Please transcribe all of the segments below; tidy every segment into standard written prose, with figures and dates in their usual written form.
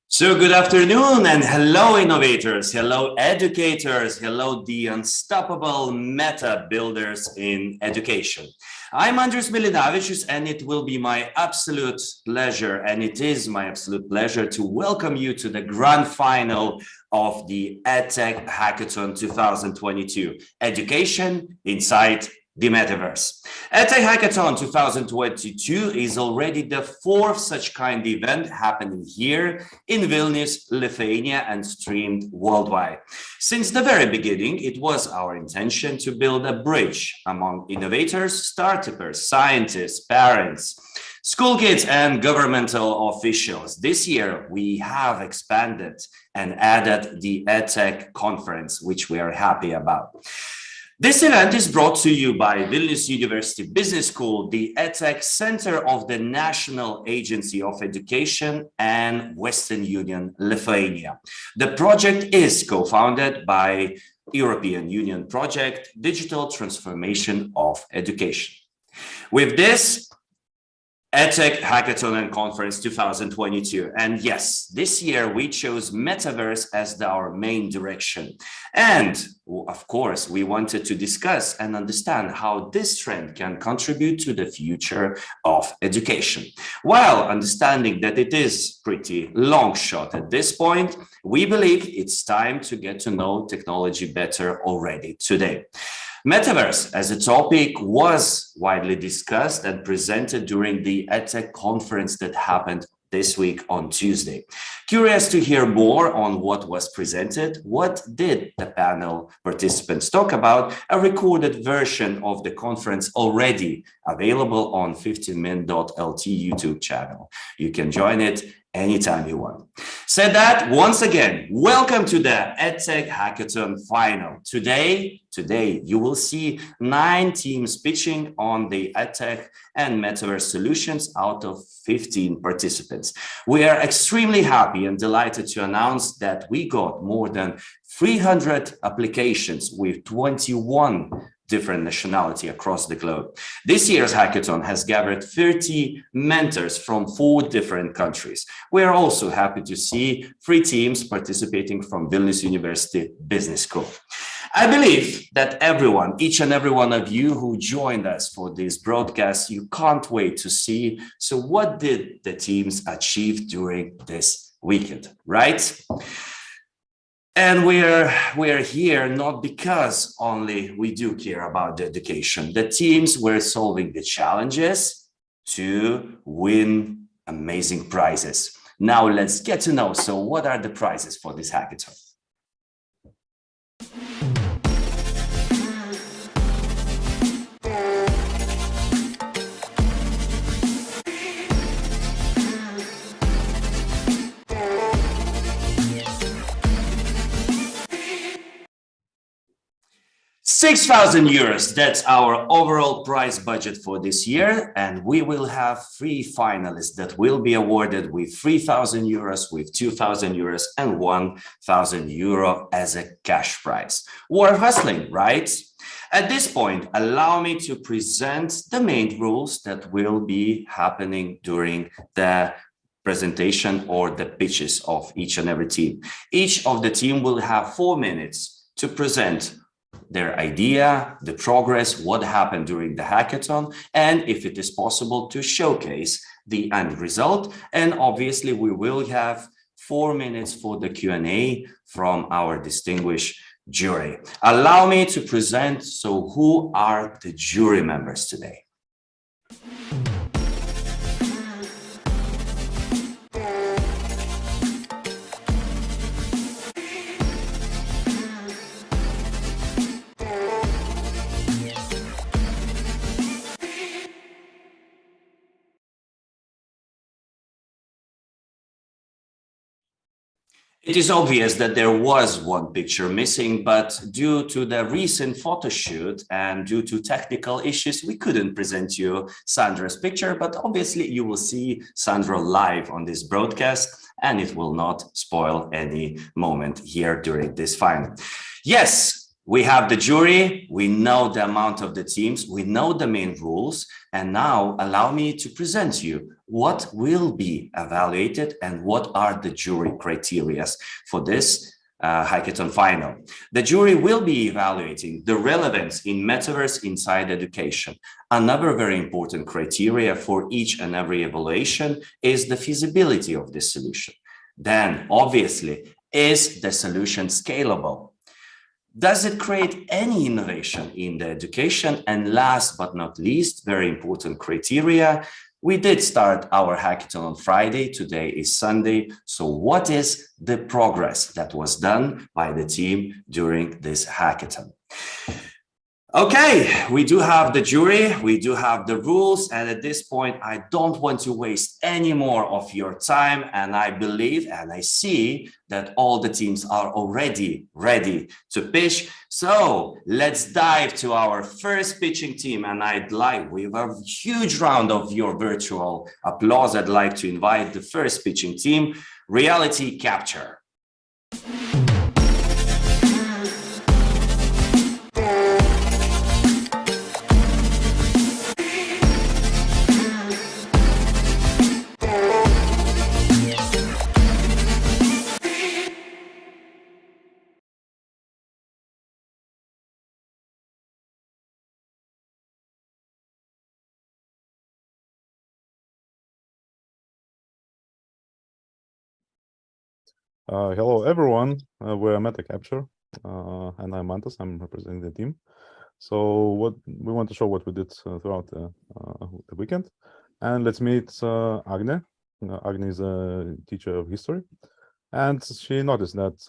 So good afternoon and hello innovators, hello educators, hello the unstoppable meta builders in education. I'm Andrius Milinavičius and it will be my absolute pleasure, and it is my absolute pleasure to welcome you to the grand final of the EdTech Hackathon 2022, Education Inside the Metaverse. EdTech Hackathon 2022 is already the fourth such kind event happening here in Vilnius, Lithuania, and streamed worldwide. Since the very beginning, it was our intention to build a bridge among innovators, startups, scientists, parents, school kids, and governmental officials. This year, we have expanded and added the EdTech conference, which we are happy about. This event is brought to you by Vilnius University Business School, the EdTech Center of the National Agency of Education, and Western Union Lithuania. The project is co-founded by European Union project, Digital Transformation of Education. With this, EdTech Hackathon and Conference 2022. And yes, this year we chose Metaverse as our main direction. And of course, we wanted to discuss and understand how this trend can contribute to the future of education. While understanding that it is pretty long shot at this point, we believe it's time to get to know technology better already today. Metaverse as a topic was widely discussed and presented during the EdTech conference that happened this week on Tuesday. Curious to hear more on what was presented, what did the panel participants talk about? A recorded version of the conference already available on 15min.lt YouTube channel. You can join it anytime you want. Said that, once again, welcome to the EdTech Hackathon final. Today you will see 9 teams pitching on the EdTech and Metaverse solutions out of 15 participants. We are extremely happy and delighted to announce that we got more than 300 applications with 21 different nationality across the globe. This year's hackathon has gathered 30 mentors from 4 different countries. We are also happy to see 3 teams participating from Vilnius University Business School. I believe that everyone, each and every one of you who joined us for this broadcast, you can't wait to see. So what did the teams achieve during this weekend, right? And we're here not because only we do care about the education. The teams were solving the challenges to win amazing prizes. Now let's get to know. So what are the prizes for this hackathon? €6,000, that's our overall prize budget for this year. And we will have 3 finalists that will be awarded with €3,000, with €2,000 and €1,000 as a cash prize. We're hustling, right? At this point, allow me to present the main rules that will be happening during the presentation or the pitches of each and every team. Each of the team will have 4 minutes to present their idea, the progress, what happened during the hackathon, and if it is possible to showcase the end result. And obviously we will have 4 minutes for the Q&A from our distinguished jury. Allow me to present, so who are the jury members today? It is obvious that there was one picture missing, but due to the recent photo shoot and due to technical issues, we couldn't present you Sandra's picture, but obviously you will see Sandra live on this broadcast and it will not spoil any moment here during this final. Yes, We have the jury, we know the amount of the teams, we know the main rules, and now allow me to present you what will be evaluated and what are the jury criteria for this hackathon final. The jury will be evaluating the relevance in metaverse inside education. Another very important criteria for each and every evaluation is the feasibility of this solution. Then, obviously, is the solution scalable? Does it create any innovation in the education? And last but not least, very important criteria, we did start our hackathon on Friday. Today is Sunday. So what is the progress that was done by the team during this hackathon? Okay, we do have the jury, we do have the rules, and at this point, I don't want to waste any more of your time, and I believe and I see that all the teams are already ready to pitch. So let's dive to our first pitching team, and I'd like, with a huge round of your virtual applause, I'd like to invite the first pitching team, Reality Capture. Hello, everyone. We're Meta Capture, and I'm Mantas. I'm representing the team. So what we want to show what we did throughout the weekend. And let's meet Agne. Agne is a teacher of history. And she noticed that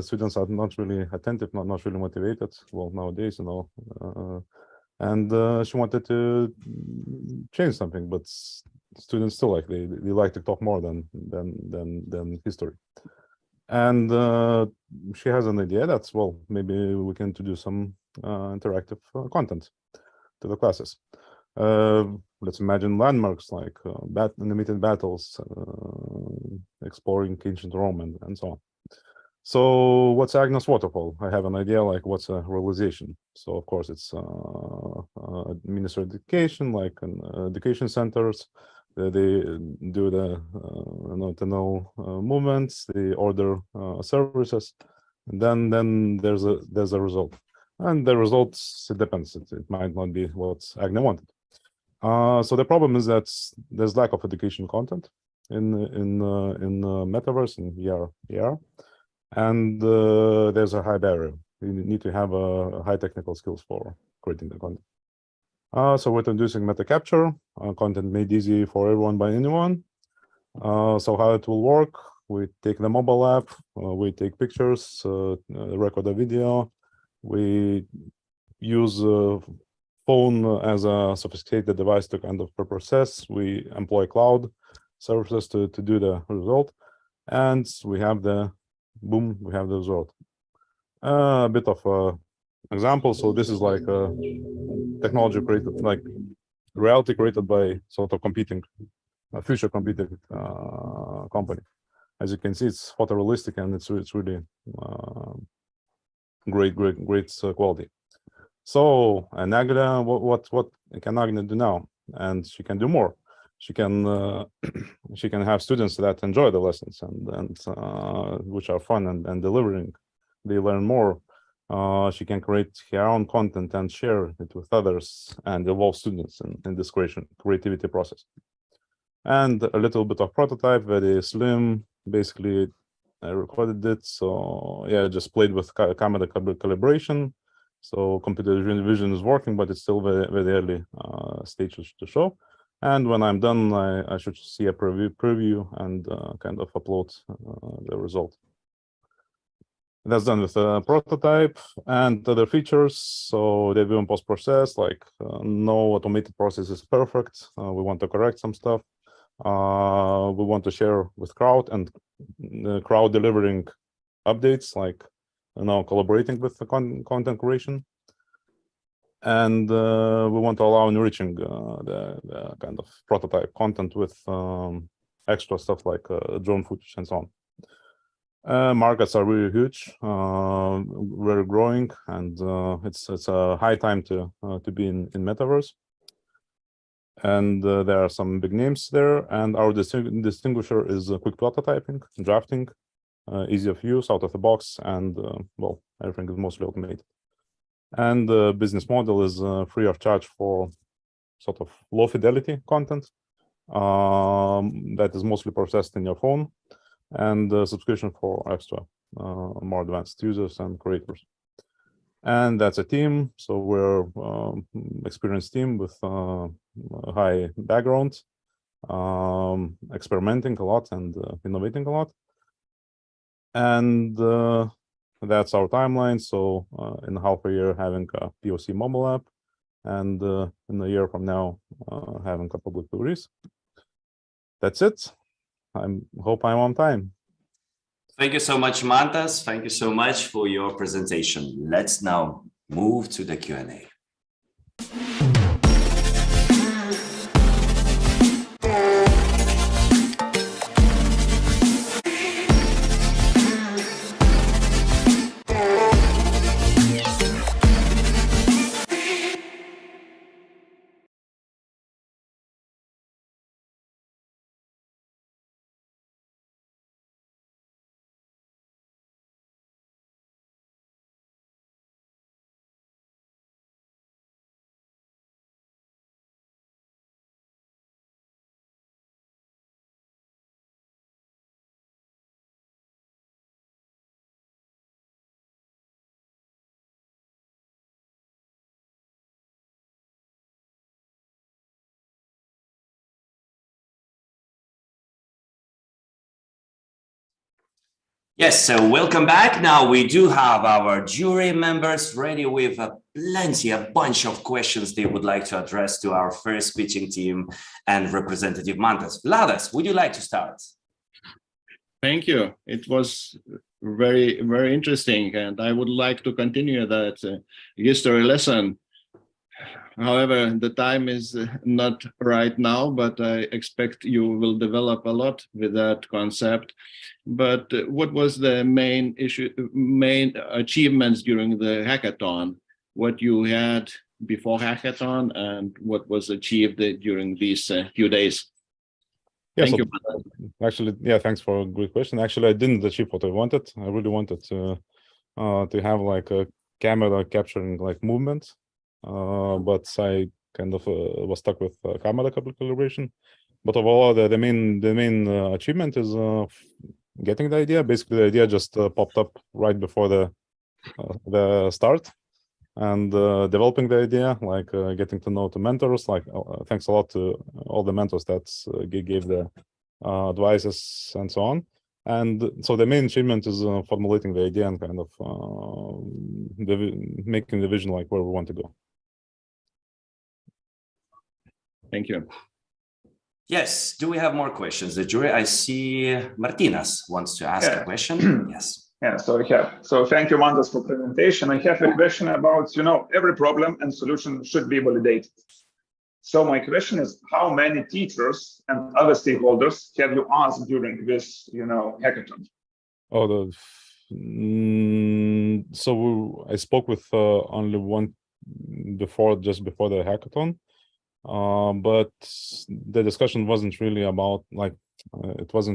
students are not really attentive, not really motivated. Well, nowadays, you know, and she wanted to change something, but students still like they like to talk more than history. And she has an idea that's, well, maybe we can introduce some interactive content to the classes. Let's imagine landmarks like animated battles, exploring ancient Rome, and so on. So what's Agnes Waterfall? I have an idea like what's a realization. So of course it's Ministry of Education, like education centers. They do the know movements, they order services, and then there's a result. And the results, it depends. It might not be what Agne wanted. So the problem is that there's lack of education content in metaverse and VR, and there's a high barrier. You need to have a high technical skills for creating the content. So we're introducing meta capture, content made easy for everyone by anyone. So how it will work? We take the mobile app, we take pictures, record a video. We use a phone as a sophisticated device to kind of process. We employ cloud services to do the result, and we have the boom. We have the result. A bit of example. So this is like a technology created, like reality created by sort of competing, future competing company. As you can see, it's photorealistic and it's really great quality. So, and Agne, what can Agne do now? And she can do more. She can have students that enjoy the lessons and which are fun and delivering. They learn more. She can create her own content and share it with others and involve students in this creativity process. And a little bit of prototype, very slim. Basically, I recorded it. So yeah, just played with camera calibration. So computer vision is working, but it's still very early stages to show. And when I'm done, I should see a preview and kind of upload the result. That's done with a prototype and other features. So the review and post-process, like no automated process is perfect. We want to correct some stuff. We want to share with crowd and the crowd delivering updates, like collaborating with the content creation. And we want to allow enriching the kind of prototype content with extra stuff like drone footage and so on. Markets are really huge, we're growing, and it's a high time to be in metaverse. And there are some big names there, and our distinguisher is quick prototyping, drafting, easy of use, out of the box, and well, everything is mostly automated. And the business model is free of charge for sort of low fidelity content that is mostly processed in your phone, and subscription for extra more advanced users and creators. And that's a team, so we're experienced team with high background, experimenting a lot and innovating a lot. And that's our timeline. So in half a year having a POC mobile app, and in a year from now having a public release. That's it. I hope I'm on time. Thank you so much, Mantas. Thank you so much for your presentation. Let's now move to the Q&A. Yes, so welcome back. Now we do have our jury members ready with a bunch of questions they would like to address to our first speaking team and representative Mantas. Vladas, would you like to start? Thank you. It was very, very interesting, and I would like to continue that history lesson. However, the time is not right now, but I expect you will develop a lot with that concept. But what was the main achievements during the hackathon? What you had before hackathon and what was achieved during these few days? Yeah, Thank so you. Actually, yeah, thanks for a great question. Actually, I didn't achieve what I wanted. I really wanted to have like a camera capturing like movement, but I kind of was stuck with camera calibration. But overall, the main achievement is getting the idea. Basically, the idea just popped up right before the start, and developing the idea, like getting to know the mentors. Like thanks a lot to all the mentors that gave the advices and so on. And so the main achievement is formulating the idea and kind of making the vision like where we want to go. Thank you. Yes. Do we have more questions? The jury, I see Martinas wants to ask a question. Yes. Yeah, so thank you, Mantas, for presentation. I have a question about, every problem and solution should be validated. So my question is, how many teachers and other stakeholders have you asked during this, hackathon? Oh, so I spoke with only one just before the hackathon. But the discussion wasn't really about it was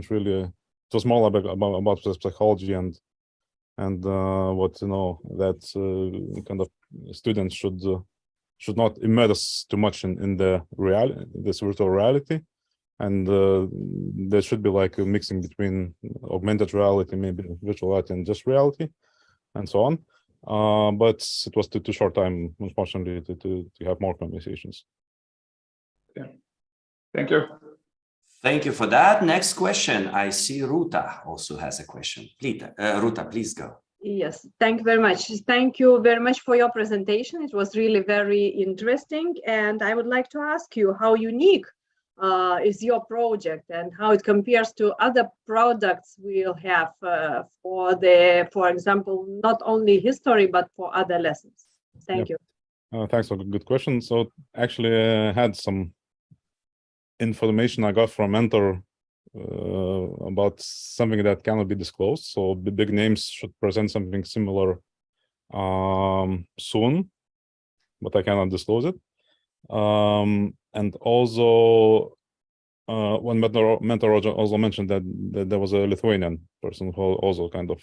more about the psychology and what that kind of students should not immerse too much in this virtual reality, and there should be like a mixing between augmented reality, maybe virtual reality, and just reality, and so on. But it was too short time, unfortunately, to have more conversations. Yeah. Thank you. Thank you for that. Next question. I see Ruta also has a question. Please, Ruta, please go. Yes, thank you very much. Thank you very much for your presentation. It was really very interesting. And I would like to ask you how unique is your project and how it compares to other products we'll have for example, not only history, but for other lessons. Thank you. Thanks for a good question. So actually I had some information I got from mentor about something that cannot be disclosed. So the big names should present something similar soon, but I cannot disclose it. And also, one mentor also mentioned that there was a Lithuanian person who also kind of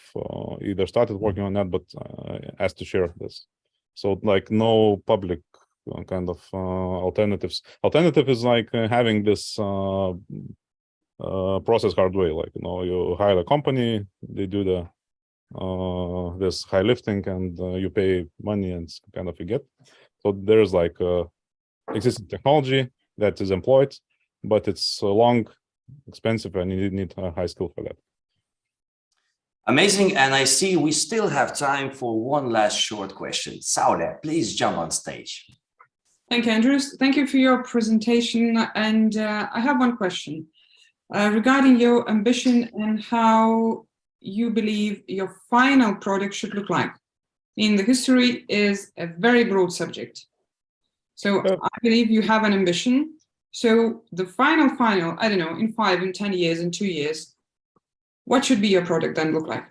either started working on that, but asked to share this. So like no public kind of alternatives. Alternative is like having this process hard way, like, you know, you hire a company, they do the this high lifting, and you pay money and kind of you get. So there's like existing technology that is employed, but it's long, expensive, and you need a high skill for that. Amazing. And I see we still have time for one last short question. Saule, please jump on stage. Thank you, Andrius. Thank you for your presentation. And I have one question regarding your ambition and how you believe your final product should look like. The history is a very broad subject. So I believe you have an ambition. So the final, I don't know, in 5, in 10 years, in 2 years, what should be your product then look like?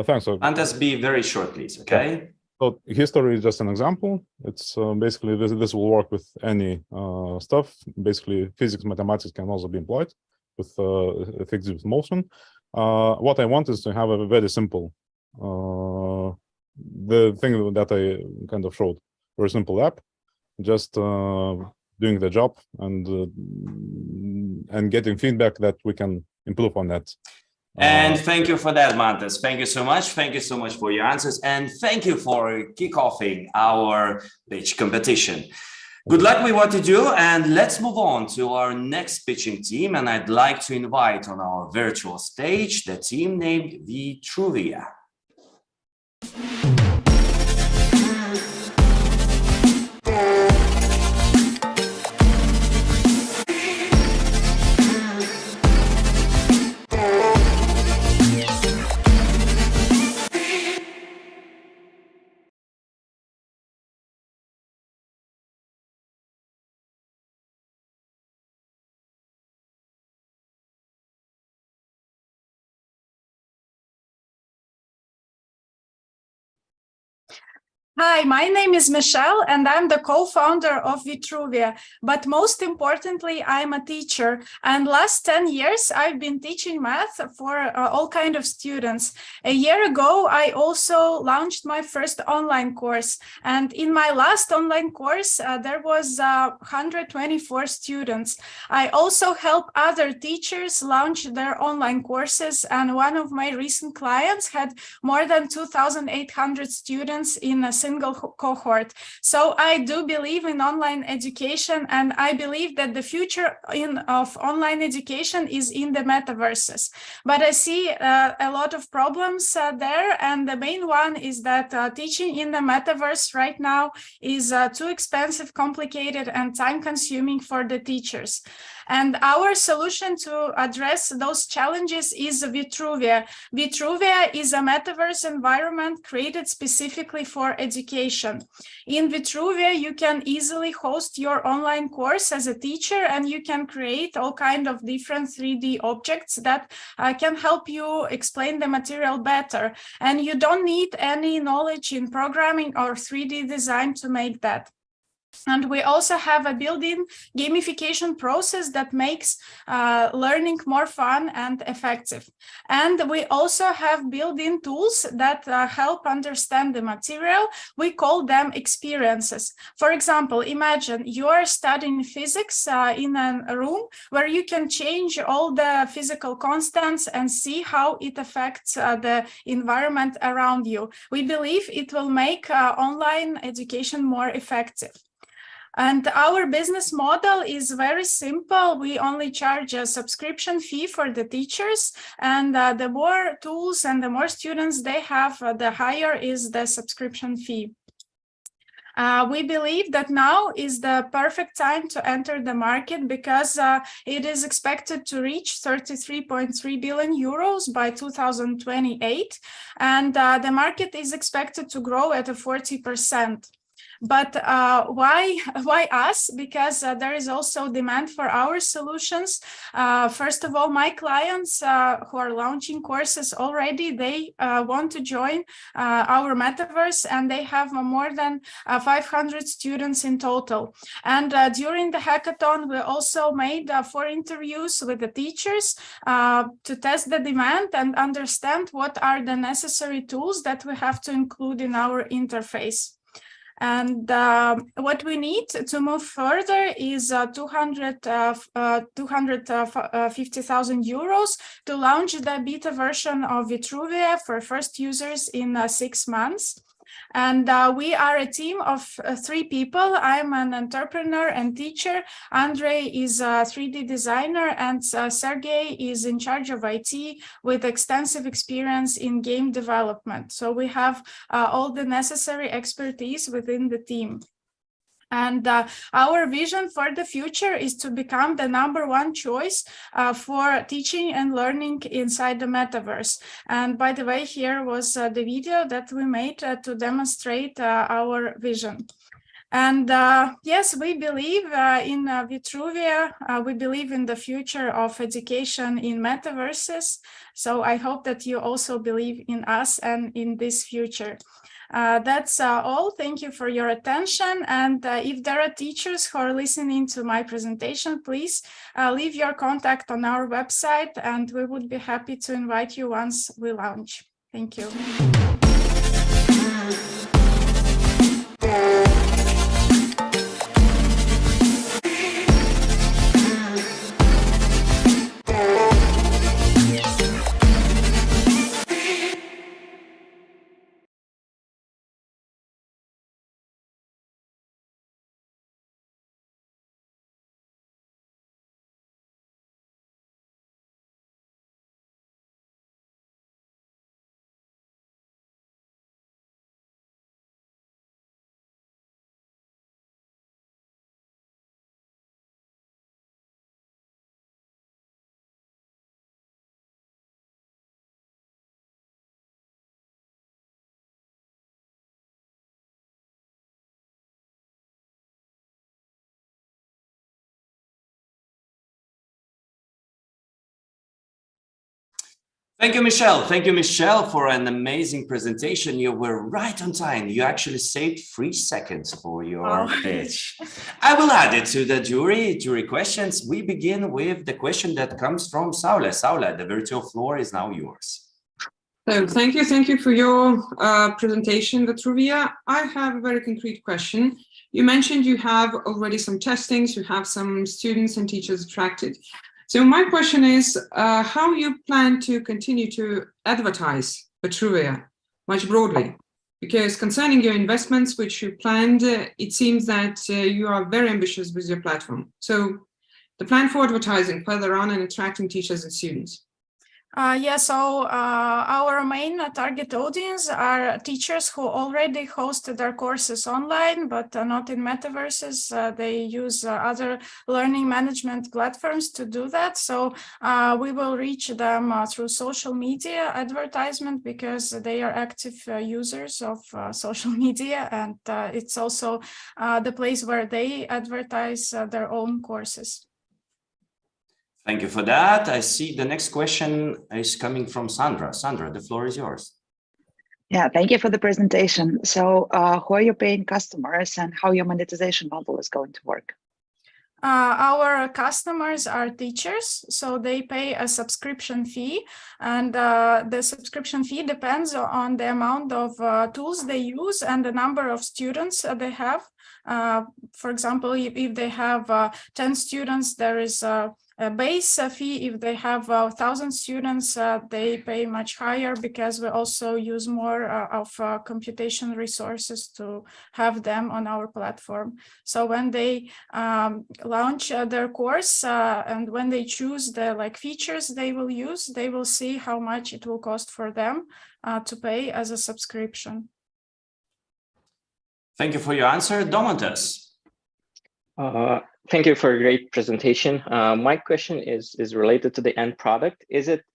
Thanks. And just be very short, please, okay? So history is just an example. It's basically this will work with any stuff. Basically, physics, mathematics can also be employed with physics with motion. What I want is to have a very simple, the thing that I kind of showed, very simple app, just doing the job and getting feedback that we can improve on that. And thank you for that, Mantas. Thank you so much. Thank you so much for your answers. And thank you for kick-offing our pitch competition. Good luck with what you do. And let's move on to our next pitching team. And I'd like to invite on our virtual stage the team named Vitruvia. Hi, my name is Michelle, and I'm the co-founder of Vitruvia. But most importantly, I'm a teacher. And last 10 years, I've been teaching math for all kinds of students. A year ago, I also launched my first online course. And in my last online course, there was 124 students. I also help other teachers launch their online courses. And one of my recent clients had more than 2,800 students in a single cohort. So I do believe in online education, and I believe that the future of online education is in the metaverses. But I see a lot of problems there, and the main one is that teaching in the metaverse right now is too expensive, complicated, and time-consuming for the teachers. And our solution to address those challenges is Vitruvia. Vitruvia is a metaverse environment created specifically for education. In Vitruvia, you can easily host your online course as a teacher, and you can create all kinds of different 3D objects that can help you explain the material better. And you don't need any knowledge in programming or 3D design to make that. And we also have a built-in gamification process that makes learning more fun and effective. And we also have built-in tools that help understand the material. We call them experiences. For example, imagine you are studying physics in a room where you can change all the physical constants and see how it affects the environment around you. We believe it will make online education more effective. And our business model is very simple. We only charge a subscription fee for the teachers, and the more tools and the more students they have, the higher is the subscription fee. We believe that now is the perfect time to enter the market because it is expected to reach 33.3 billion euros by 2028, and the market is expected to grow at a 40%. But why us? Because there is also demand for our solutions. First of all, my clients who are launching courses already, they want to join our metaverse, and they have more than 500 students in total. And during the hackathon, we also made 4 interviews with the teachers to test the demand and understand what are the necessary tools that we have to include in our interface. And what we need to move further is 250,000 euros to launch the beta version of Vitruvia for first users in 6 months. And we are a team of 3 people. I'm an entrepreneur and teacher. Andrei is a 3D designer, and Sergey is in charge of IT with extensive experience in game development. So we have all the necessary expertise within the team. And our vision for the future is to become the #1 choice for teaching and learning inside the metaverse. And by the way, here was the video that we made to demonstrate our vision. And yes, we believe in Vitruvia. We believe in the future of education in metaverses. So I hope that you also believe in us and in this future. That's all. Thank you for your attention. And if there are teachers who are listening to my presentation, please leave your contact on our website, and we would be happy to invite you once we launch. Thank you. Thank you, Michelle. Thank you, Michelle, for an amazing presentation. You were right on time. You actually saved 3 seconds for your pitch. I will add it to the jury questions. We begin with the question that comes from Saule. Saule, the virtual floor is now yours. So thank you for your presentation, Vitruvia. I have a very concrete question. You mentioned you have already some testings, you have some students and teachers attracted. So my question is how you plan to continue to advertise Vitruvia much broadly? Because concerning your investments, which you planned, it seems that you are very ambitious with your platform. So the plan for advertising further on and attracting teachers and students. So our main target audience are teachers who already host their courses online, but not in metaverses. They use other learning management platforms to do that. So we will reach them through social media advertisement, because they are active users of social media, and it's also the place where they advertise their own courses. Thank you for that. I see the next question is coming from Sandra. Sandra, the floor is yours. Yeah, thank you for the presentation. So who are your paying customers and how your monetization model is going to work? Our customers are teachers, so they pay a subscription fee, and the subscription fee depends on the amount of tools they use and the number of students they have. For example, if they have 10 students, there is a base fee. If they have 1,000 students, they pay much higher, because we also use more of computation resources to have them on our platform. So when they launch their course and when they choose the features they will use, they will see how much it will cost for them to pay as a subscription. Thank you for your answer. Domantas. Thank you for a great presentation. My question is related to the end product. Is it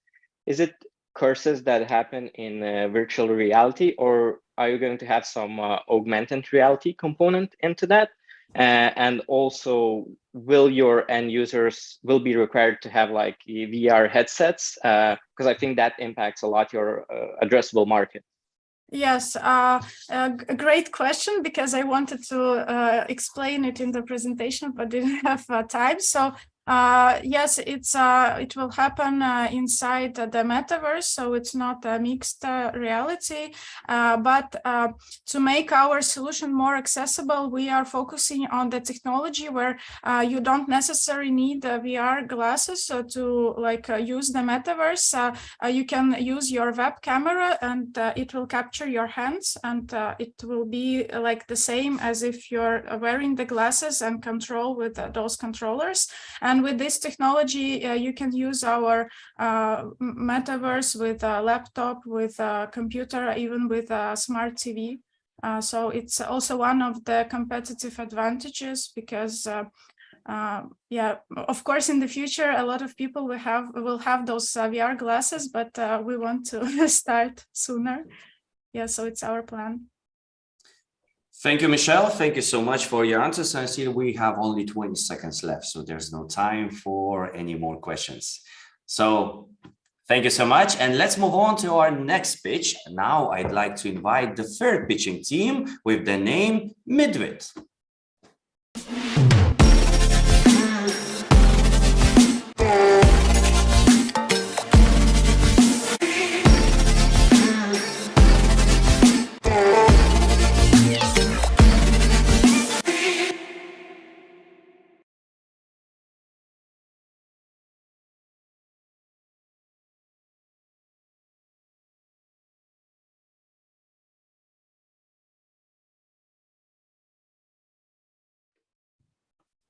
courses that happen in virtual reality, or are you going to have some augmented reality component into that? And also, will your end users will be required to have like VR headsets? Because I think that impacts a lot your addressable market. Yes, a great question, because I wanted to explain it in the presentation, but didn't have time. So yes, it will happen inside the metaverse, so it's not a mixed reality. But to make our solution more accessible, we are focusing on the technology where you don't necessarily need the VR glasses to use the metaverse. You can use your web camera, and it will capture your hands, and it will be like the same as if you're wearing the glasses and control with those controllers. And with this technology, you can use our metaverse with a laptop, with a computer, even with a smart TV. So it's also one of the competitive advantages, because yeah, of course, in the future, a lot of people will have those VR glasses, but we want to start sooner. Yeah, so it's our plan. Thank you, Michelle. Thank you so much for your answers. I see we have only 20 seconds left, so there's no time for any more questions. So thank you so much. And let's move on to our next pitch. Now I'd like to invite the third pitching team with the name Midwit.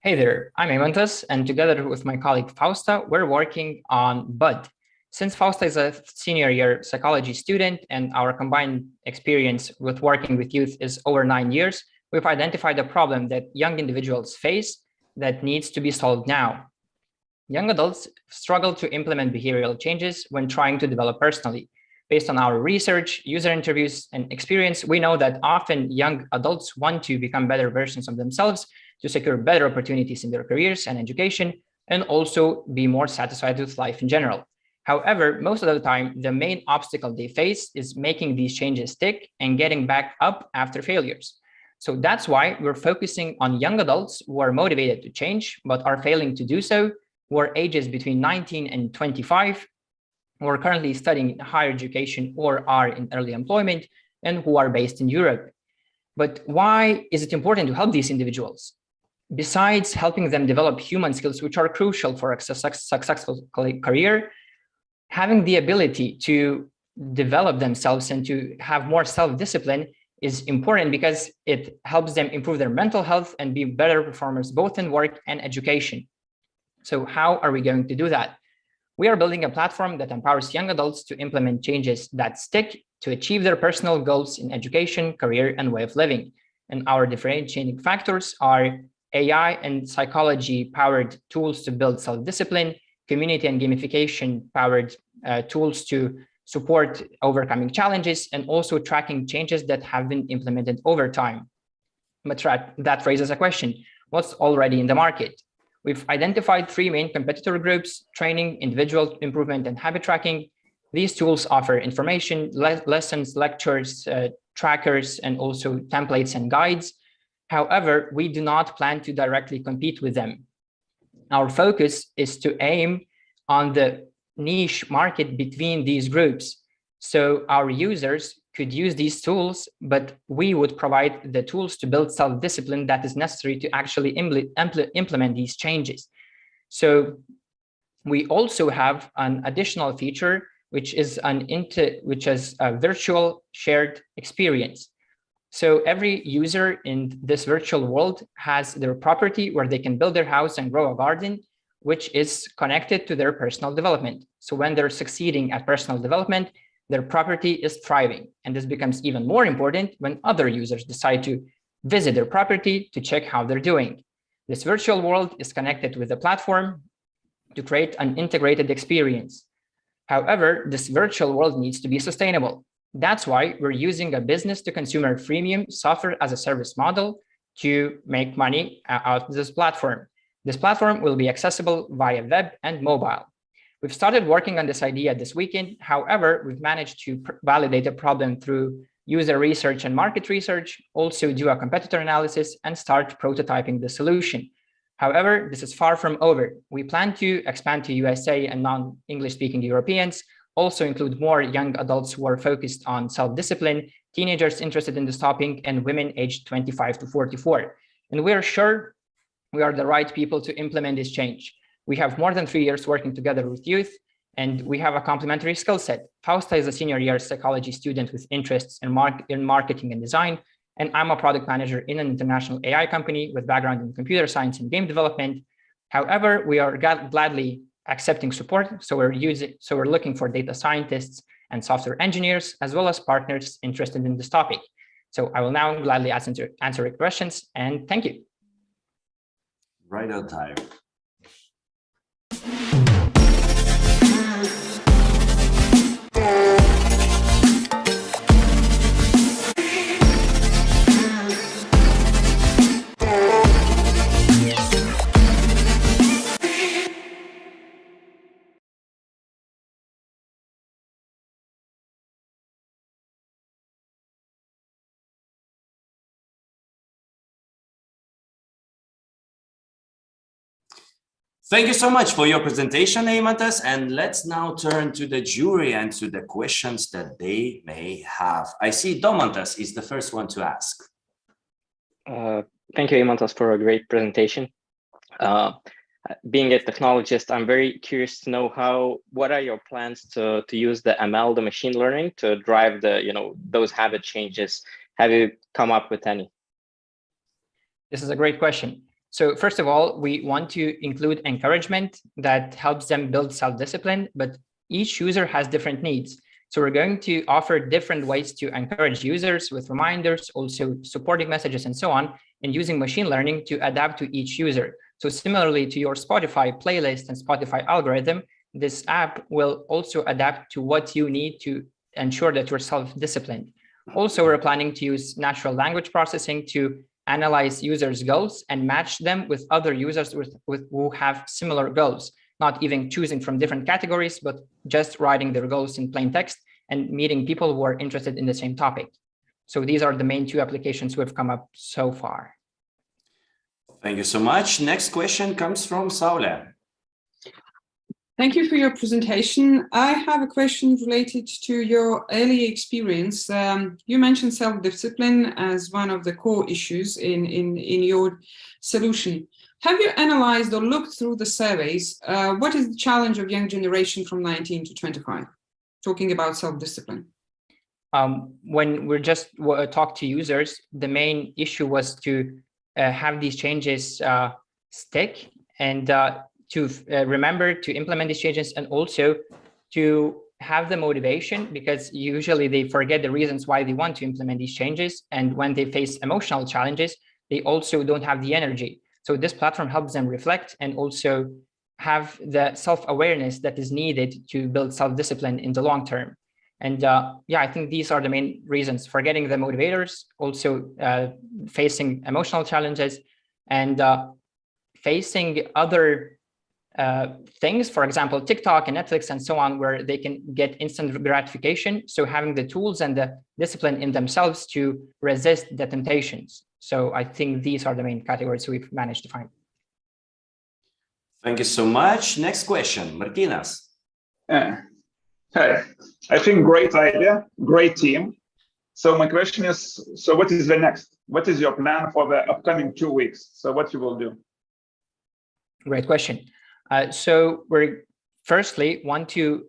Hey there, I'm Eimantas, and together with my colleague Fausta, we're working on BUD. Since Fausta is a senior year psychology student and our combined experience with working with youth is over 9 years, we've identified a problem that young individuals face that needs to be solved now. Young adults struggle to implement behavioral changes when trying to develop personally. Based on our research, user interviews, and experience, we know that often young adults want to become better versions of themselves to secure better opportunities in their careers and education, and also be more satisfied with life in general. However, most of the time, the main obstacle they face is making these changes stick and getting back up after failures. So that's why we're focusing on young adults who are motivated to change, but are failing to do so, who are ages between 19 and 25, who are currently studying higher education or are in early employment, and who are based in Europe. But why is it important to help these individuals? Besides helping them develop human skills, which are crucial for a successful career, having the ability to develop themselves and to have more self-discipline is important, because it helps them improve their mental health and be better performers both in work and education. So how are we going to do that? We are building a platform that empowers young adults to implement changes that stick to achieve their personal goals in education, career, and way of living. And our differentiating factors are AI and psychology-powered tools to build self-discipline, community and gamification-powered tools to support overcoming challenges, and also tracking changes that have been implemented over time. But that raises a question: what's already in the market? We've identified 3 main competitor groups: training, individual improvement, and habit tracking. These tools offer information, lessons, lectures, trackers, and also templates and guides. However, we do not plan to directly compete with them. Our focus is to aim on the niche market between these groups. So our users could use these tools, but we would provide the tools to build self-discipline that is necessary to actually implement these changes. So we also have an additional feature, which is a virtual shared experience. So every user in this virtual world has their property where they can build their house and grow a garden, which is connected to their personal development. So when they're succeeding at personal development, their property is thriving. And this becomes even more important when other users decide to visit their property to check how they're doing. This virtual world is connected with the platform to create an integrated experience. However, this virtual world needs to be sustainable. That's why we're using a business-to-consumer freemium software-as-a-service model to make money out of this platform. This platform will be accessible via web and mobile. We've started working on this idea this weekend. However, we've managed to validate the problem through user research and market research, also do a competitor analysis, and start prototyping the solution. However, this is far from over. We plan to expand to USA and non-English speaking Europeans, also include more young adults who are focused on self-discipline, teenagers interested in this topic, and women aged 25 to 44. And we are sure we are the right people to implement this change. We have more than 3 years working together with youth, and we have a complementary skill set. Fausta is a senior year psychology student with interests in marketing and design, and I'm a product manager in an international AI company with background in computer science and game development. However, we are gladly accepting support, so we're looking for data scientists and software engineers, as well as partners interested in this topic. So I will now gladly answer your questions, and thank you. Right on time. Thank you so much for your presentation, Eimantas, and let's now turn to the jury and to the questions that they may have. I see Domantas is the first one to ask. Thank you, Eimantas, for a great presentation. Being a technologist, I'm very curious to know what are your plans to use the ML, the machine learning, to drive those habit changes? Have you come up with any? This is a great question. So first of all, we want to include encouragement that helps them build self-discipline, but each user has different needs. So we're going to offer different ways to encourage users with reminders, also supporting messages and so on, and using machine learning to adapt to each user. So similarly to your Spotify playlist and Spotify algorithm, this app will also adapt to what you need to ensure that you're self-disciplined. Also, we're planning to use natural language processing to analyze users' goals and match them with other users who have similar goals, not even choosing from different categories, but just writing their goals in plain text and meeting people who are interested in the same topic. So these are the main two applications we've come up so far. Thank you so much. Next question comes from Saule. Thank you for your presentation. I have a question related to your early experience. You mentioned self-discipline as one of the core issues in your solution. Have you analyzed or looked through the surveys? What is the challenge of young generation from 19 to 25? Talking about self-discipline. When we just talked to users, the main issue was to have these changes stick and to remember to implement these changes, and also to have the motivation, because usually they forget the reasons why they want to implement these changes. And when they face emotional challenges, they also don't have the energy. So this platform helps them reflect and also have the self-awareness that is needed to build self-discipline in the long term. And yeah, I think these are the main reasons: forgetting the motivators, also facing emotional challenges, and facing other things, for example, TikTok and Netflix and so on, where they can get instant gratification. So having the tools and the discipline in themselves to resist the temptations. So I think these are the main categories we've managed to find. Thank you so much. Next question, Martinas. Hey, I think great idea, great team. So my question is, so what is the next? What is your plan for the upcoming 2 weeks? So what you will do? Great question. So we firstly want to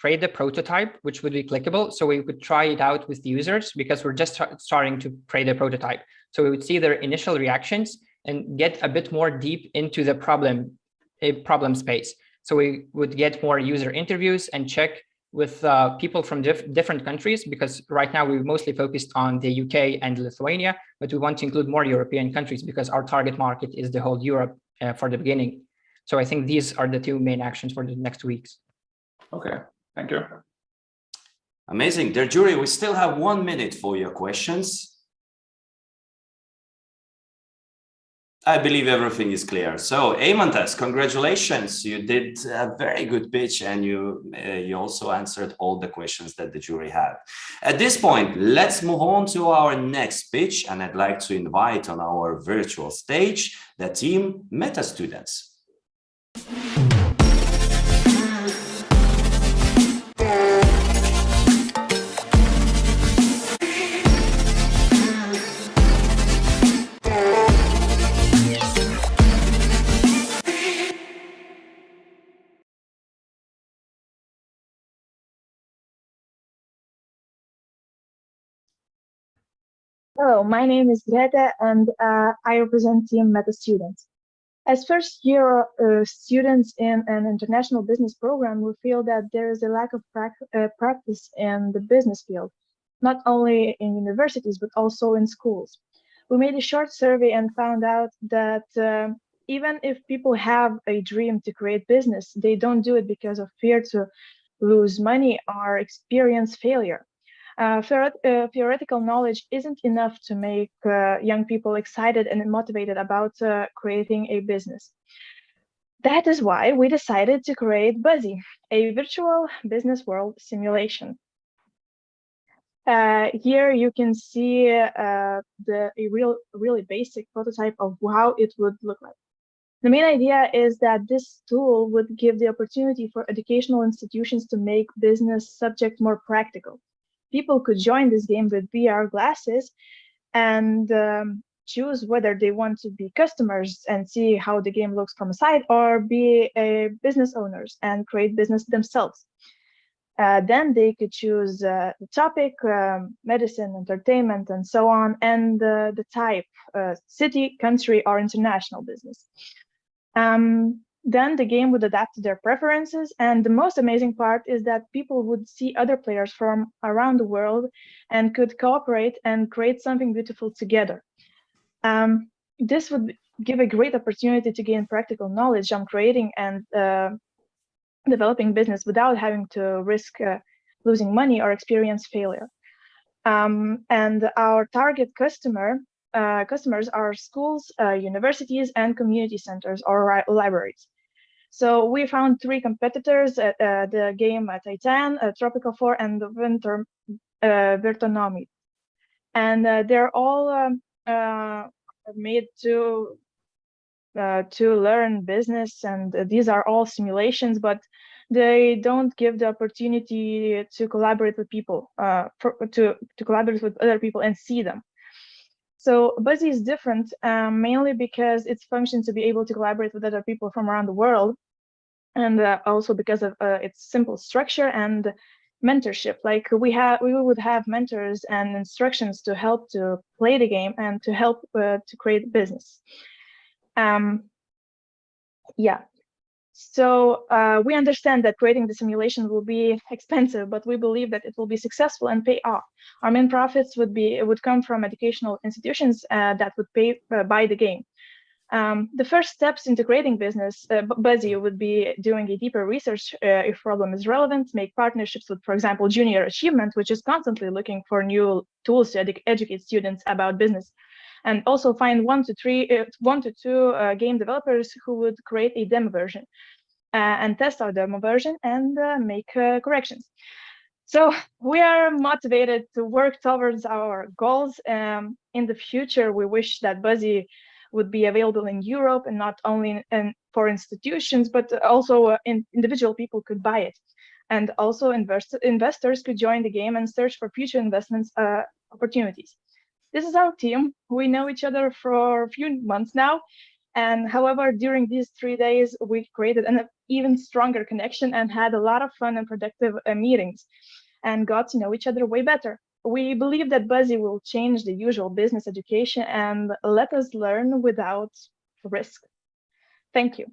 create the prototype, which would be clickable. So we could try it out with the users, because we're just starting to create a prototype. So we would see their initial reactions and get a bit more deep into the problem space. So we would get more user interviews and check with people from different countries, because right now we mostly focused on the UK and Lithuania, but we want to include more European countries because our target market is the whole Europe for the beginning. So I think these are the two main actions for the next weeks. Okay, thank you. Amazing. Dear jury, we still have 1 minute for your questions. I believe everything is clear. So, Eimantas, congratulations. You did a very good pitch, and you also answered all the questions that the jury had. At this point, let's move on to our next pitch, and I'd like to invite on our virtual stage the team Meta students. Hello, my name is Greta, and I represent Team Meta Students. As first-year students in an international business program, we feel that there is a lack of practice in the business field, not only in universities, but also in schools. We made a short survey and found out that even if people have a dream to create business, they don't do it because of fear to lose money or experience failure. Theoretical knowledge isn't enough to make young people excited and motivated about creating a business. That is why we decided to create Buzzy, a virtual business world simulation. Here you can see a really basic prototype of how it would look like. The main idea is that this tool would give the opportunity for educational institutions to make business subject more practical. People could join this game with VR glasses and choose whether they want to be customers and see how the game looks from a side, or be business owners and create business themselves. Then they could choose the topic, medicine, entertainment, and so on, and the type, city, country, or international business. Then the game would adapt to their preferences, and the most amazing part is that people would see other players from around the world and could cooperate and create something beautiful together. This would give a great opportunity to gain practical knowledge on creating and developing business without having to risk losing money or experience failure. And our target customers are schools, universities, and community centers or libraries. So we found 3 competitors at the game Titan, Tropical 4, and the Winter Vertonomy. And they're all made to learn business, and these are all simulations, but they don't give the opportunity to collaborate with people, to collaborate with other people and see them. So Buzzy is different, mainly because its function to be able to collaborate with other people from around the world, and also because of its simple structure and mentorship. Like we would have mentors and instructions to help to play the game and to help to create business. Yeah. So we understand that creating the simulation will be expensive, but we believe that it will be successful and pay off. Our main profits would come from educational institutions that would buy the game. The first steps into creating business, Buzzy would be doing a deeper research if problem is relevant, make partnerships with, for example, Junior Achievement, which is constantly looking for new tools to educate students about business, and also find 1 to 2 game developers who would create a demo version and test our demo version and make corrections. So we are motivated to work towards our goals. In the future, we wish that Buzzy would be available in Europe, and not only for institutions, but also individual people could buy it. And also investors could join the game and search for future investments opportunities. This is our team. We know each other for a few months now. And however, during these 3 days, we created an even stronger connection and had a lot of fun and productive meetings and got to know each other way better. We believe that Buzzy will change the usual business education and let us learn without risk. Thank you.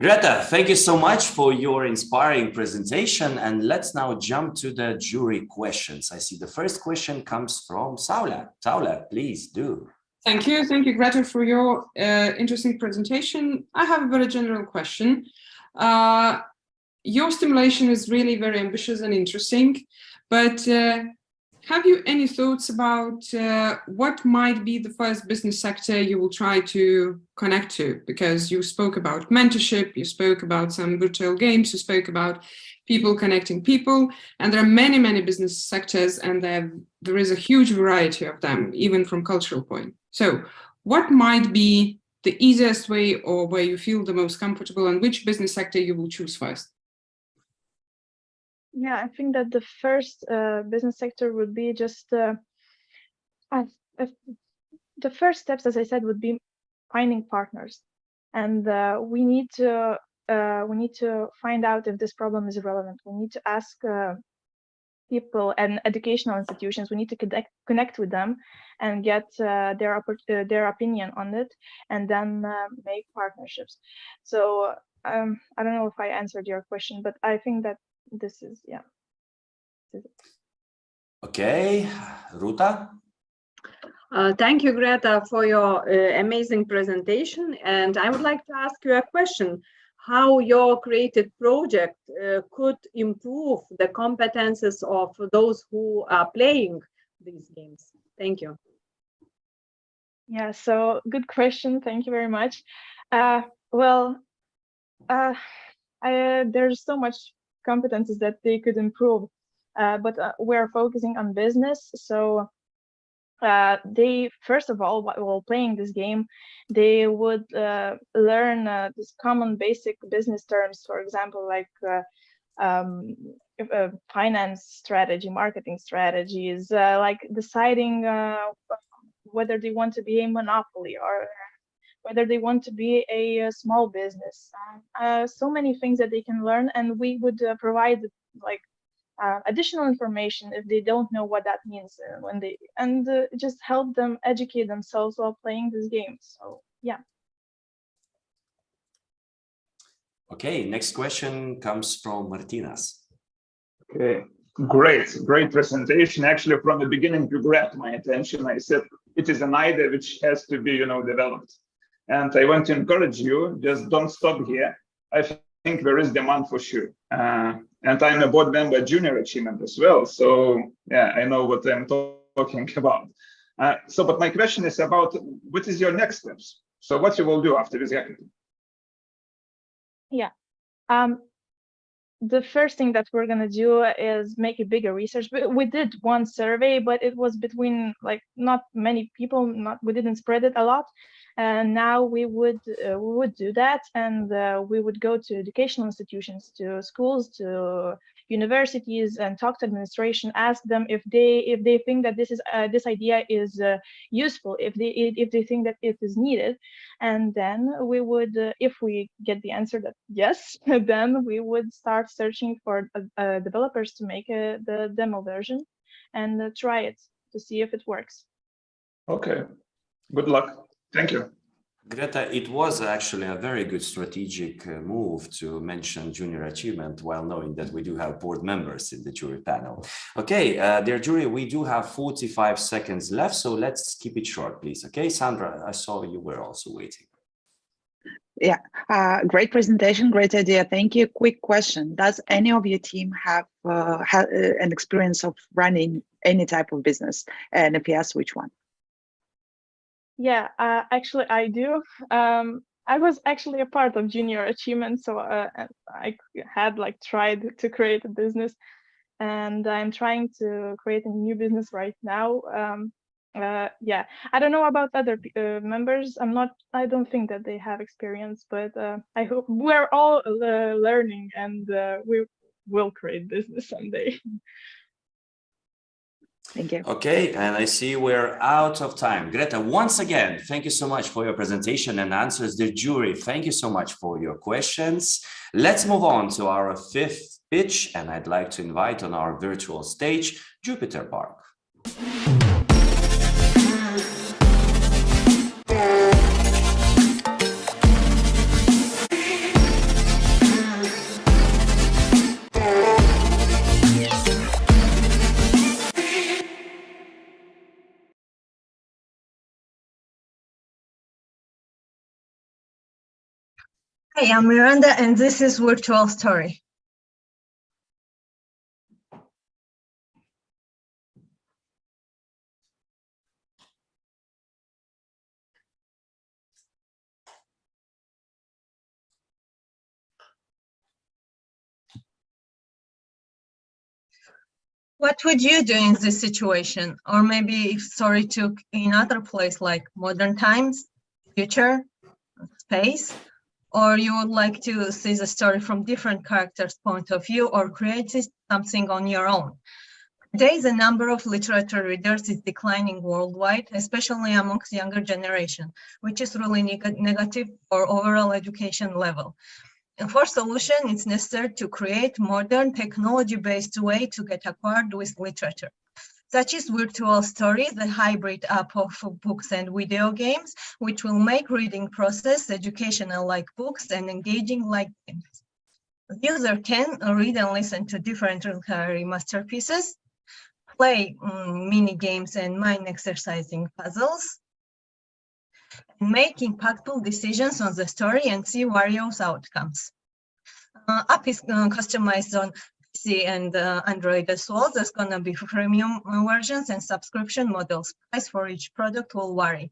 Greta, thank you so much for your inspiring presentation. And let's now jump to the jury questions. I see the first question comes from Saula. Saula, please do. Thank you, Greta, for your interesting presentation. I have a very general question. Your stimulation is really very ambitious and interesting, but have you any thoughts about what might be the first business sector you will try to connect to? Because you spoke about mentorship, you spoke about some virtual games, you spoke about people connecting people, and there are many, many business sectors, and there is a huge variety of them, even from cultural point. So what might be the easiest way, or where you feel the most comfortable, and which business sector you will choose first? Yeah, I think that the first business sector would be just the first steps, as I said, would be finding partners, and we need to find out if this problem is relevant. We need to ask people and educational institutions. We need to connect with them and get their opinion on it, and then make partnerships. So I don't know if I answered your question, but I think that this is, yeah. Okay, Ruta. Thank you, Greta, for your amazing presentation. And I would like to ask you a question: how your created project could improve the competences of those who are playing these games? Thank you. Yeah, so good question. Thank you very much. There's so much competences that they could improve, but we're focusing on business. So they, first of all, while playing this game, they would learn this common basic business terms, for example, like finance strategy, marketing strategies, like deciding whether they want to be a monopoly or whether they want to be a small business. So many things that they can learn, and we would provide like additional information if they don't know what that means just help them educate themselves while playing this game. So yeah. Okay, next question comes from Martinas. Okay, great presentation. Actually, from the beginning, you grabbed my attention. I said it is an idea which has to be, developed. And I want to encourage you, just don't stop here. I think there is demand for sure. And I'm a board member Junior Achievement as well. So yeah, I know what I'm talking about. But my question is about what is your next steps? So what you will do after this hackathon? Yeah. The first thing that we're going to do is make a bigger research. We did one survey, but it was between like not many people. We didn't spread it a lot. And now we would do that, and we would go to educational institutions, to schools, to universities, and talk to administration. Ask them if they think that this idea is useful, if they think that it is needed, and then we would, if we get the answer that yes, then we would start searching for developers to make the demo version and try it to see if it works. Okay, good luck. Thank you. Greta, it was actually a very good strategic move to mention Junior Achievement while knowing that we do have board members in the jury panel. Okay, dear jury, we do have 45 seconds left, so let's keep it short, please. Okay, Sandra, I saw you were also waiting. Yeah, great presentation, great idea. Thank you. Quick question. Does any of your team have an experience of running any type of business? And if yes, which one? Yeah, actually I do. I was actually a part of Junior Achievement, so I had tried to create a business, and I'm trying to create a new business right now. Yeah, I don't know about other members. I don't think that they have experience, but I hope we're all learning, and we will create business someday. Thank you. Okay, and I see we're out of time. Greta, once again, thank you so much for your presentation and answers. The jury, thank you so much for your questions. Let's move on to our fifth pitch, and I'd like to invite on our virtual stage, Jupiter Park. Hey, I'm Miranda, and this is Virtual Story. What would you do in this situation? Or maybe if story took in other place like modern times, future, space, or you would like to see the story from different characters' point of view or create something on your own. Today, the number of literature readers is declining worldwide, especially amongst younger generation, which is really negative for overall education level. And for solution, it's necessary to create modern technology-based way to get acquired with literature, such as virtual stories, the hybrid app of books and video games, which will make reading process educational like books and engaging like games. The user can read and listen to different literary masterpieces, play mini games and mind exercising puzzles, and make impactful decisions on the story and see various outcomes. App is customized on PC and Android as well. There's going to be premium versions and subscription models. Price for each product will vary.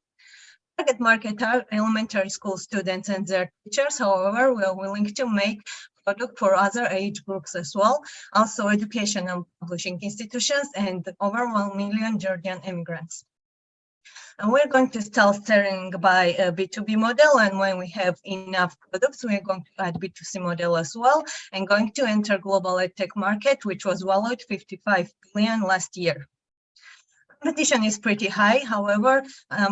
Target market are elementary school students and their teachers. However, we are willing to make product for other age groups as well. Also educational publishing institutions and over 1 million Georgian immigrants. And we're going to start starting by a B2B model. And when we have enough products, we're going to add B2C model as well, and going to enter global EdTech market, which was valued 55 billion last year. Competition is pretty high. However,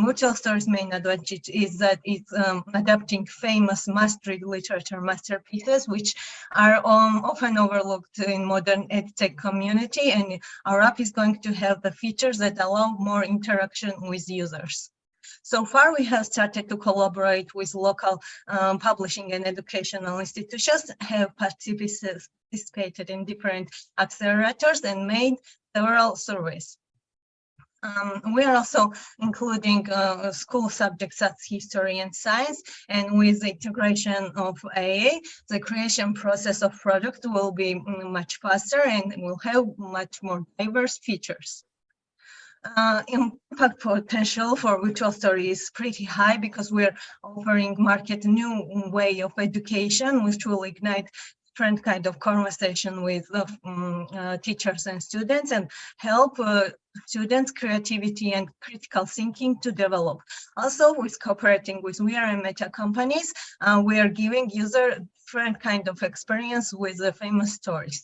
Virtual Story's main advantage is that it's adapting famous must-read literature masterpieces, which are often overlooked in modern EdTech community. And our app is going to have the features that allow more interaction with users. So far, we have started to collaborate with local publishing and educational institutions, have participated in different accelerators and made several surveys. We are also including school subjects as history and science, and with the integration of AI, the creation process of product will be much faster and will have much more diverse features. Impact potential for Virtual Story is pretty high because we're offering market new way of education, which will ignite different kind of conversation with teachers and students and help students' creativity and critical thinking to develop. Also, with cooperating with VR and Meta companies, we are giving user different kind of experience with the famous stories.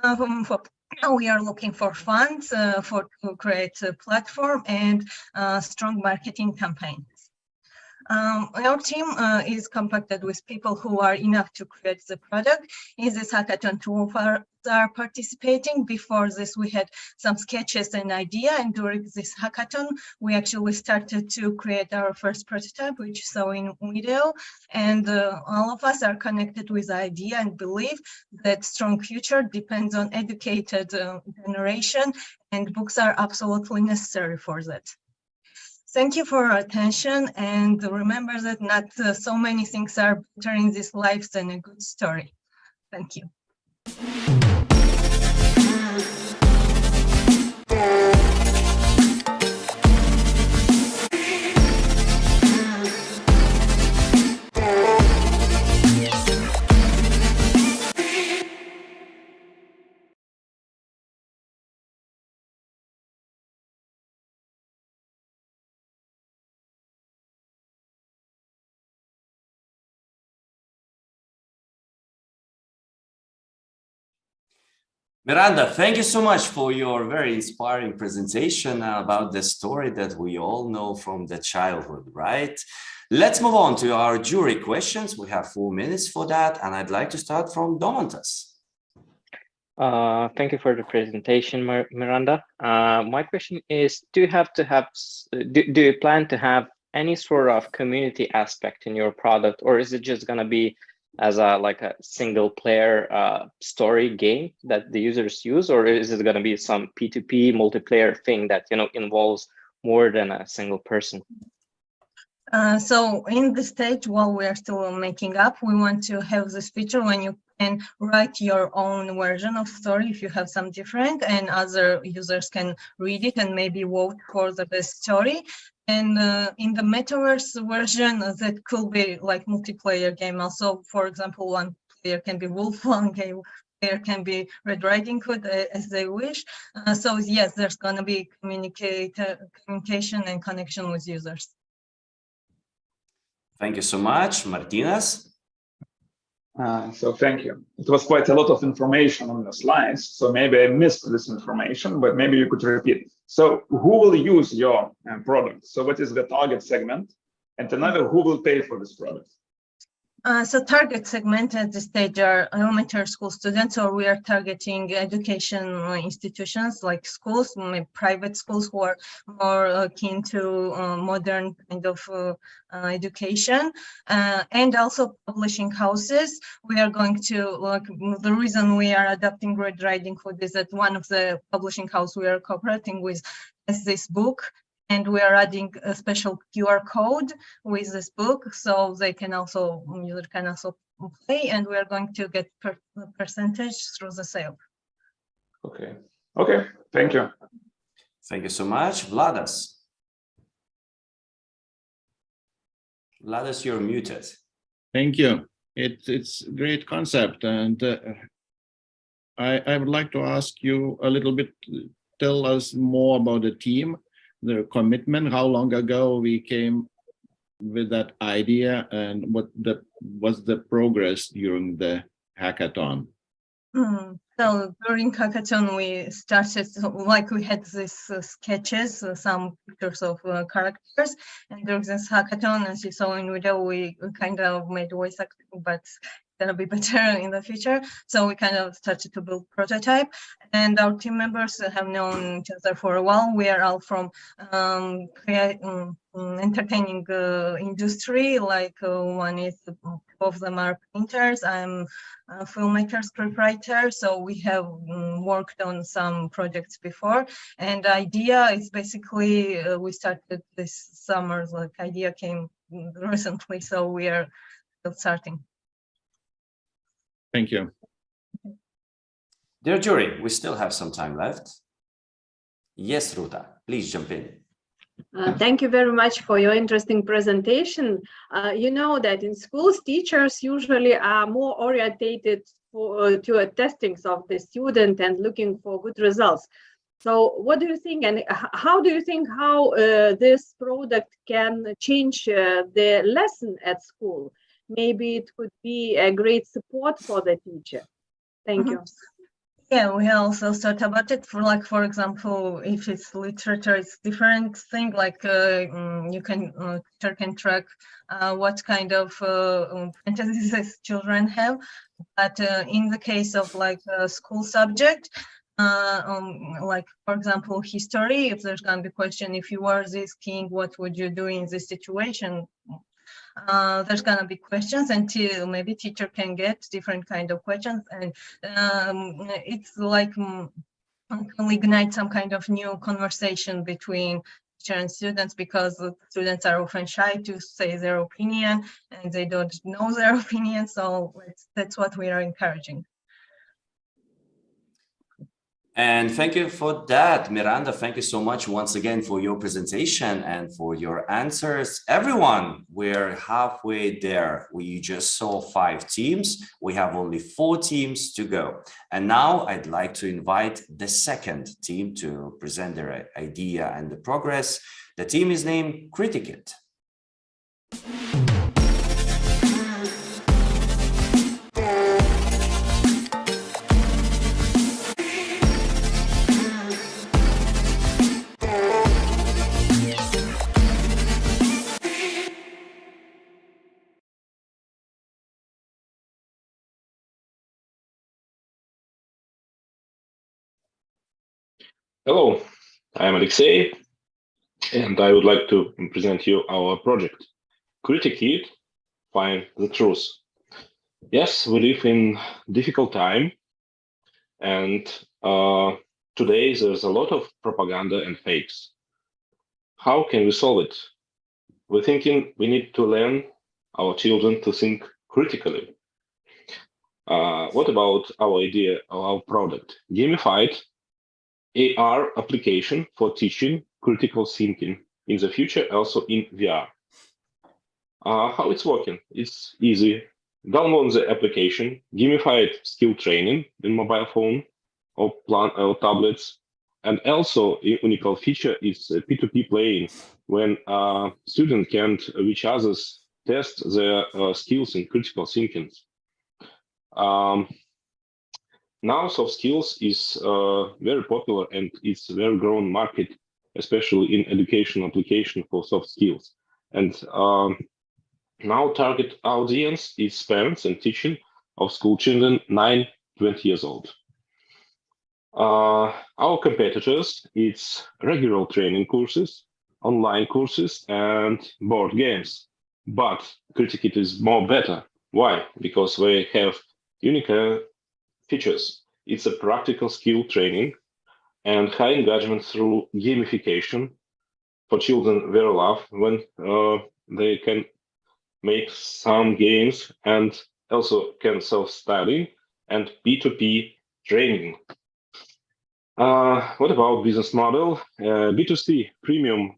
We are looking for funds to create a platform and strong marketing campaigns. Our team is compacted with people who are enough to create the product. In this hackathon, 2 of us are participating. Before this, we had some sketches and idea, and during this hackathon, we actually started to create our first prototype, which you saw in video. And all of us are connected with the idea and believe that strong future depends on educated generation, and books are absolutely necessary for that. Thank you for your attention, and remember that not so many things are better in this life than a good story. Thank you. Miranda, thank you so much for your very inspiring presentation about the story that we all know from the childhood, right? Let's move on to our jury questions. We have 4 minutes for that, and I'd like to start from Domantas. Thank you for the presentation, Miranda. My question is, do you plan to have any sort of community aspect in your product, or is it just going to be as like a single player story game that the users use, or is it going to be some P2P multiplayer thing that involves more than a single person? So in this stage, while we are still making up, we want to have this feature when you can write your own version of story if you have some different, and other users can read it and maybe vote for the best story. And in the metaverse version, that could be like multiplayer game. Also, for example, one player can be wolf, one player can be Red Riding Hood, as they wish. So yes, there's gonna be communication and connection with users. Thank you so much, Martynas. So thank you. It was quite a lot of information on the slides, so maybe I missed this information, but maybe you could repeat. So who will use your product? So what is the target segment? And another, who will pay for this product? So target segment at this stage are elementary school students, or we are targeting education institutions like schools, private schools who are more keen to modern kind of education, and also publishing houses. We are going to, the reason we are adopting Red Riding Hood is that one of the publishing house we are cooperating with has this book, and we are adding a special QR code with this book, so they can also, user can also play, and we are going to get percentage through the sale. Okay. Okay. Thank you. Thank you so much, Vladas. Vladas, you're muted. Thank you. It's a great concept, and I would like to ask you a little bit. Tell us more about the team. The commitment, how long ago we came with that idea, and what was the progress during the hackathon? So during hackathon, we started, like we had these sketches, some pictures of characters, and during this hackathon, as you saw in video, we kind of made voice acting, but gonna be better in the future. So we kind of started to build prototype, and our team members have known each other for a while. We are all from entertaining industry. Like one is, two of them are painters. I'm a filmmaker, scriptwriter. So we have worked on some projects before. And the idea is basically we started this summer. Like idea came recently, so we are still starting. Thank you. Dear jury, we still have some time left. Yes, Ruta, please jump in. Thank you very much for your interesting presentation. You know that in schools, teachers usually are more orientated to testings of the student and looking for good results. So what do you think, and how do you think this product can change the lesson at school? Maybe it could be a great support for the teacher. Thank you. Yeah, we also thought about it for example, if it's literature, it's different thing. Like you can teacher can track what kind of fantasies children have. But in the case of like a school subject, like for example, history, if there's gonna be question, if you were this king, what would you do in this situation? There's gonna be questions until maybe teacher can get different kind of questions, and it's like can ignite some kind of new conversation between teacher and students, because students are often shy to say their opinion and they don't know their opinion. So that's what we are encouraging. And thank you for that, Miranda. Thank you so much once again for your presentation and for your answers. Everyone, we're halfway there. We just saw 5 teams. We have only 4 teams to go. And now I'd like to invite the second team to present their idea and the progress. The team is named Criticate. Hello, I am Alexei, and I would like to present you our project. Criticate, find the truth. Yes, we live in difficult time, and today there's a lot of propaganda and fakes. How can we solve it? we're thinking we need to learn our children to think critically. What about our idea of our product? Gamified AR application for teaching critical thinking in the future, also in VR. How it's working? It's easy. Download the application, gamified skill training in mobile phone or tablets. And also a unique feature is P2P playing, when students can with each others test their skills in critical thinking. Now soft skills is very popular and it's a very growing market, especially in education application for soft skills. And now target audience is parents and teaching of school children 9-20 years old. Our competitors, it's regular training courses, online courses, and board games. But Criticate is more better. Why? Because they have unique features. It's a practical skill training and high engagement through gamification for children very love when they can make some games and also can self-study and P2P training. What about business model? B2C premium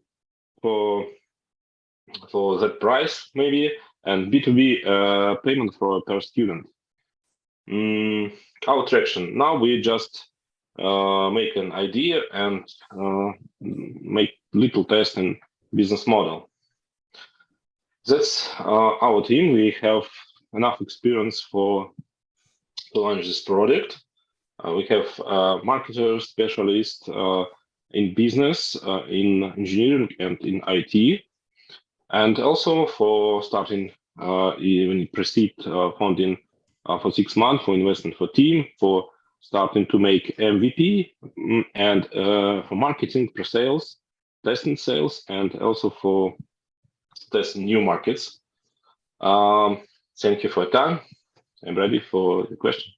for that price maybe, and B2B payment for per student. Our traction. Now we just make an idea and make little test in business model. That's our team. We have enough experience to launch this product. We have marketers, specialists in business, in engineering, and in IT, and also for starting even pre-seed funding for 6 months for investment for team, for starting to make MVP, and for marketing, pre-sales, testing sales, and also for testing new markets. Thank you for your time. I'm ready for the question.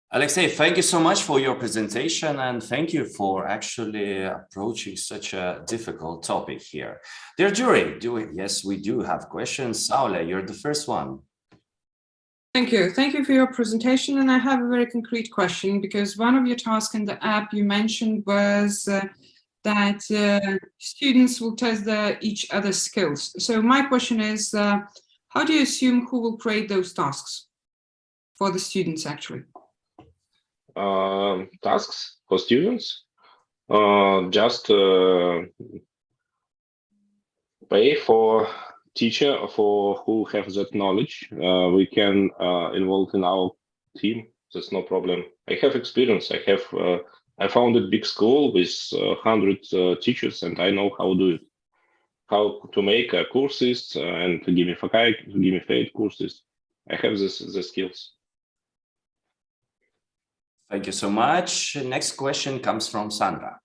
Alexei, thank you so much for your presentation, and thank you for actually approaching such a difficult topic here. Dear jury, yes, we do have questions. Saule, you're the first one. Thank you. Thank you for your presentation. And I have a very concrete question, because one of your tasks in the app you mentioned was that students will test each other's skills. So my question is, how do you assume who will create those tasks for the students actually? Tasks for students, just pay for teacher for who have that knowledge. We can involve in our team. That's no problem. I have experience. I founded big school with 100 teachers, and I know how to do it. How to make courses and gamified courses. I have the skills. Thank you so much. Next question comes from Sandra.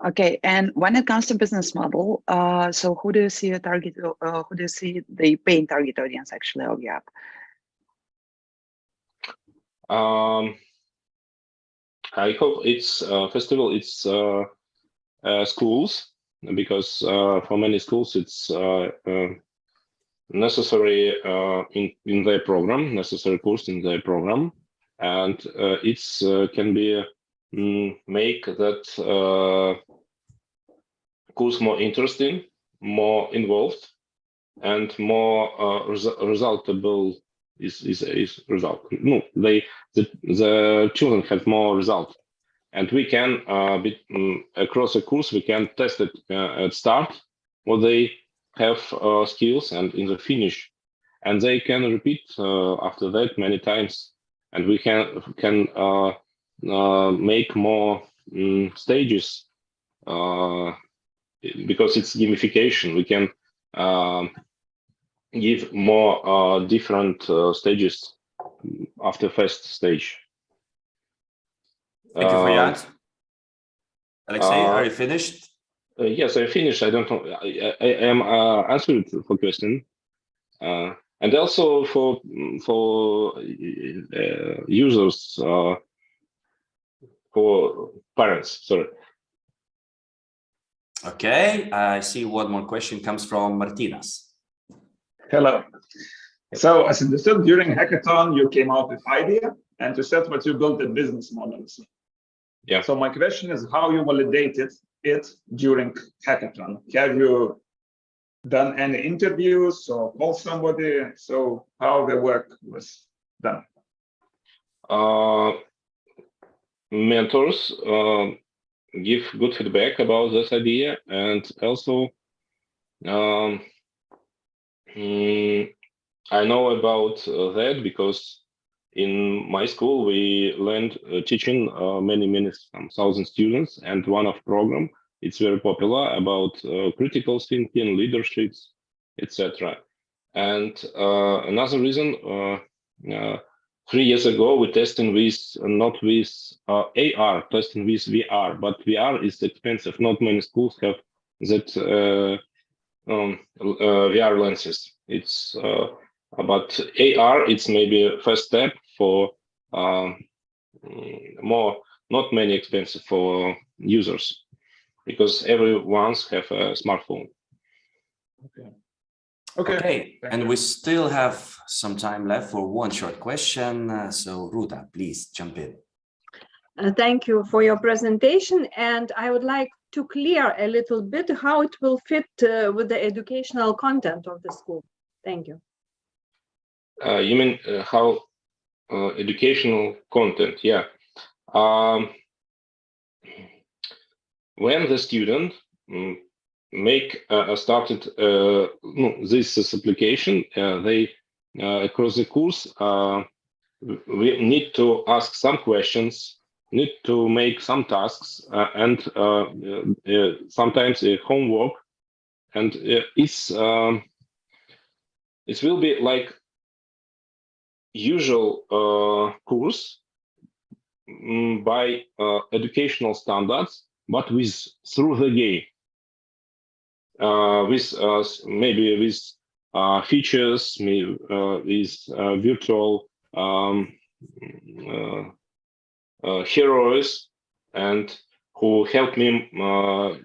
Okay, and when it comes to business model, so who do you see a target? Who do you see the paying target audience actually of the app? I hope it's first of all it's schools, because for many schools it's necessary in their program, necessary course in their program. And it's can be make that course more interesting, more involved, and more resultable is result. No, the children have more result, and we can across the course we can test it at start what they have skills and in the finish, and they can repeat after that many times. And we can make more stages because it's gamification. We can give more different stages after first stage. Thank you for your answer. Alexei, are you finished? Yes, I finished. I don't know. I am answered for question, and also for users, for parents. Sorry. Okay, I see one more question comes from Martinas. Hello. So as understood, during hackathon, you came out with idea and you said what you built the business models. Yeah. So my question is how you validated it during hackathon. Have you done any interviews or called somebody? So how the work was done? Mentors give good feedback about this idea, and also I know about that because in my school we learned teaching many thousand students, and one of program it's very popular about critical thinking, leaderships, etc. And another reason, 3 years ago we testing with not with AR, testing with VR, but VR is expensive. Not many schools have that VR lenses. It's but AR, it's maybe a first step for more, not many expensive for users, because everyone's have a smartphone. Okay, and we still have some time left for one short question. So Ruta, please jump in. Thank you for your presentation, and I would like to clear a little bit how it will fit with the educational content of the school. Thank you. You mean how educational content? Yeah. When the student started this application, they across the course we need to ask some questions, need to make some tasks, and sometimes a homework, and it will be like usual course by educational standards, but through the game, with maybe with features, maybe with virtual heroes, and who help me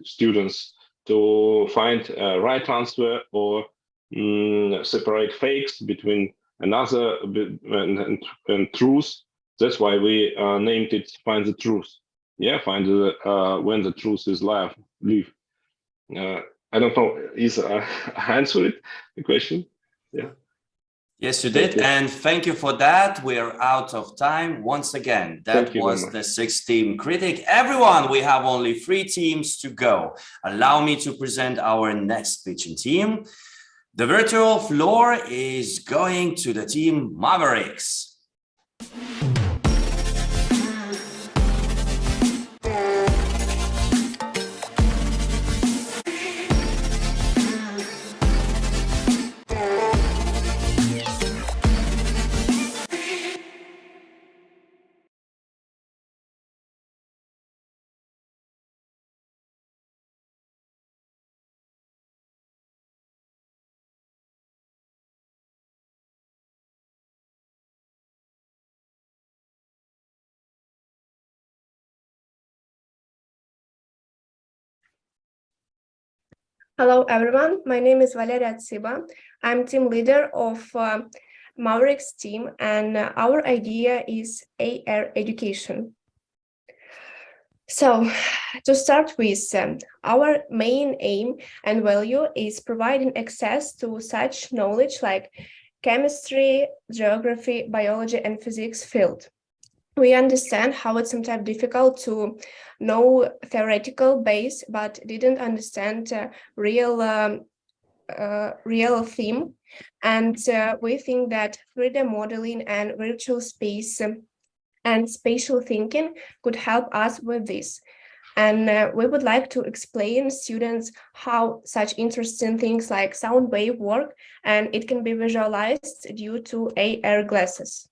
students to find a right answer or separate fakes between another and truth. That's why we named it "Find the Truth." Yeah, find when the truth is live. I don't know. Is I answered the question? Yeah. Yes, you did, and thank you for that. We're out of time once again. That was the 6-team critic. Everyone, we have only 3 teams to go. Allow me to present our next pitching team. The virtual floor is going to the team Mavericks. Hello, everyone. My name is Valeria Tsiba. I'm team leader of Mavericks team, and our idea is AR education. So, to start with, our main aim and value is providing access to such knowledge like chemistry, geography, biology, and physics field. We understand how it's sometimes difficult to know theoretical base, but didn't understand real theme. And we think that 3D modeling and virtual space and spatial thinking could help us with this. And we would like to explain students how such interesting things like sound wave work, and it can be visualized due to AR glasses.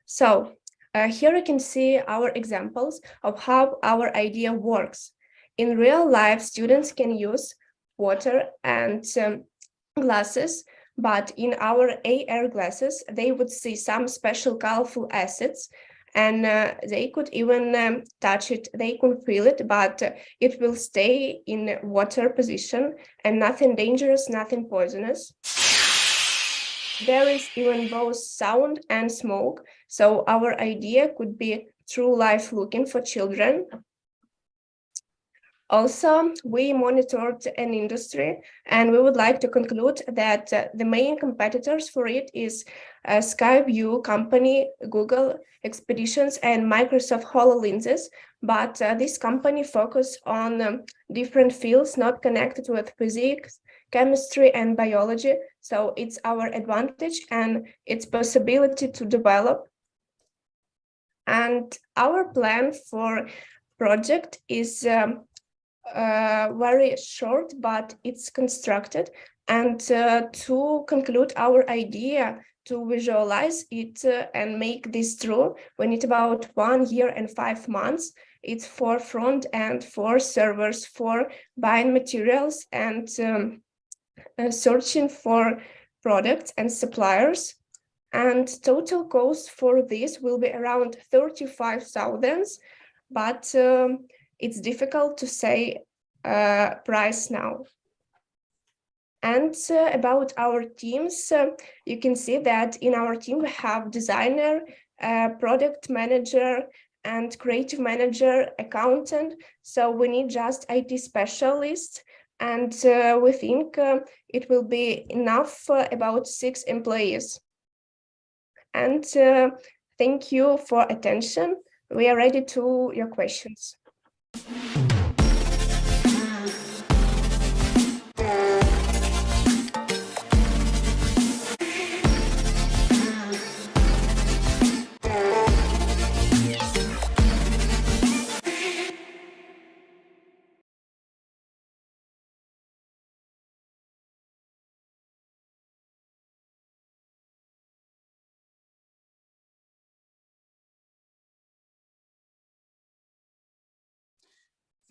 So here you can see our examples of how our idea works. In real life, students can use water and glasses, but in our AR glasses, they would see some special colorful assets, and they could even touch it, they could feel it, but it will stay in water position and nothing dangerous, nothing poisonous. There is even both sound and smoke, so our idea could be true life looking for children. Also, we monitored an industry, and we would like to conclude that the main competitors for it is Skyview company, Google Expeditions, and Microsoft HoloLenses. But this company focus on different fields not connected with physics, chemistry, and biology. So it's our advantage and its possibility to develop. And our plan for project is very short, but it's constructed. And to conclude our idea, to visualize it and make this true, we need about 1 year and 5 months. It's for front end, for servers, for buying materials, and searching for products and suppliers. And total cost for this will be around 35,000, but it's difficult to say price now. And about our teams, you can see that in our team we have designer, product manager, and creative manager, accountant. So we need just IT specialists, and we think it will be enough for about 6 employees. And thank you for attention. We are ready to your questions.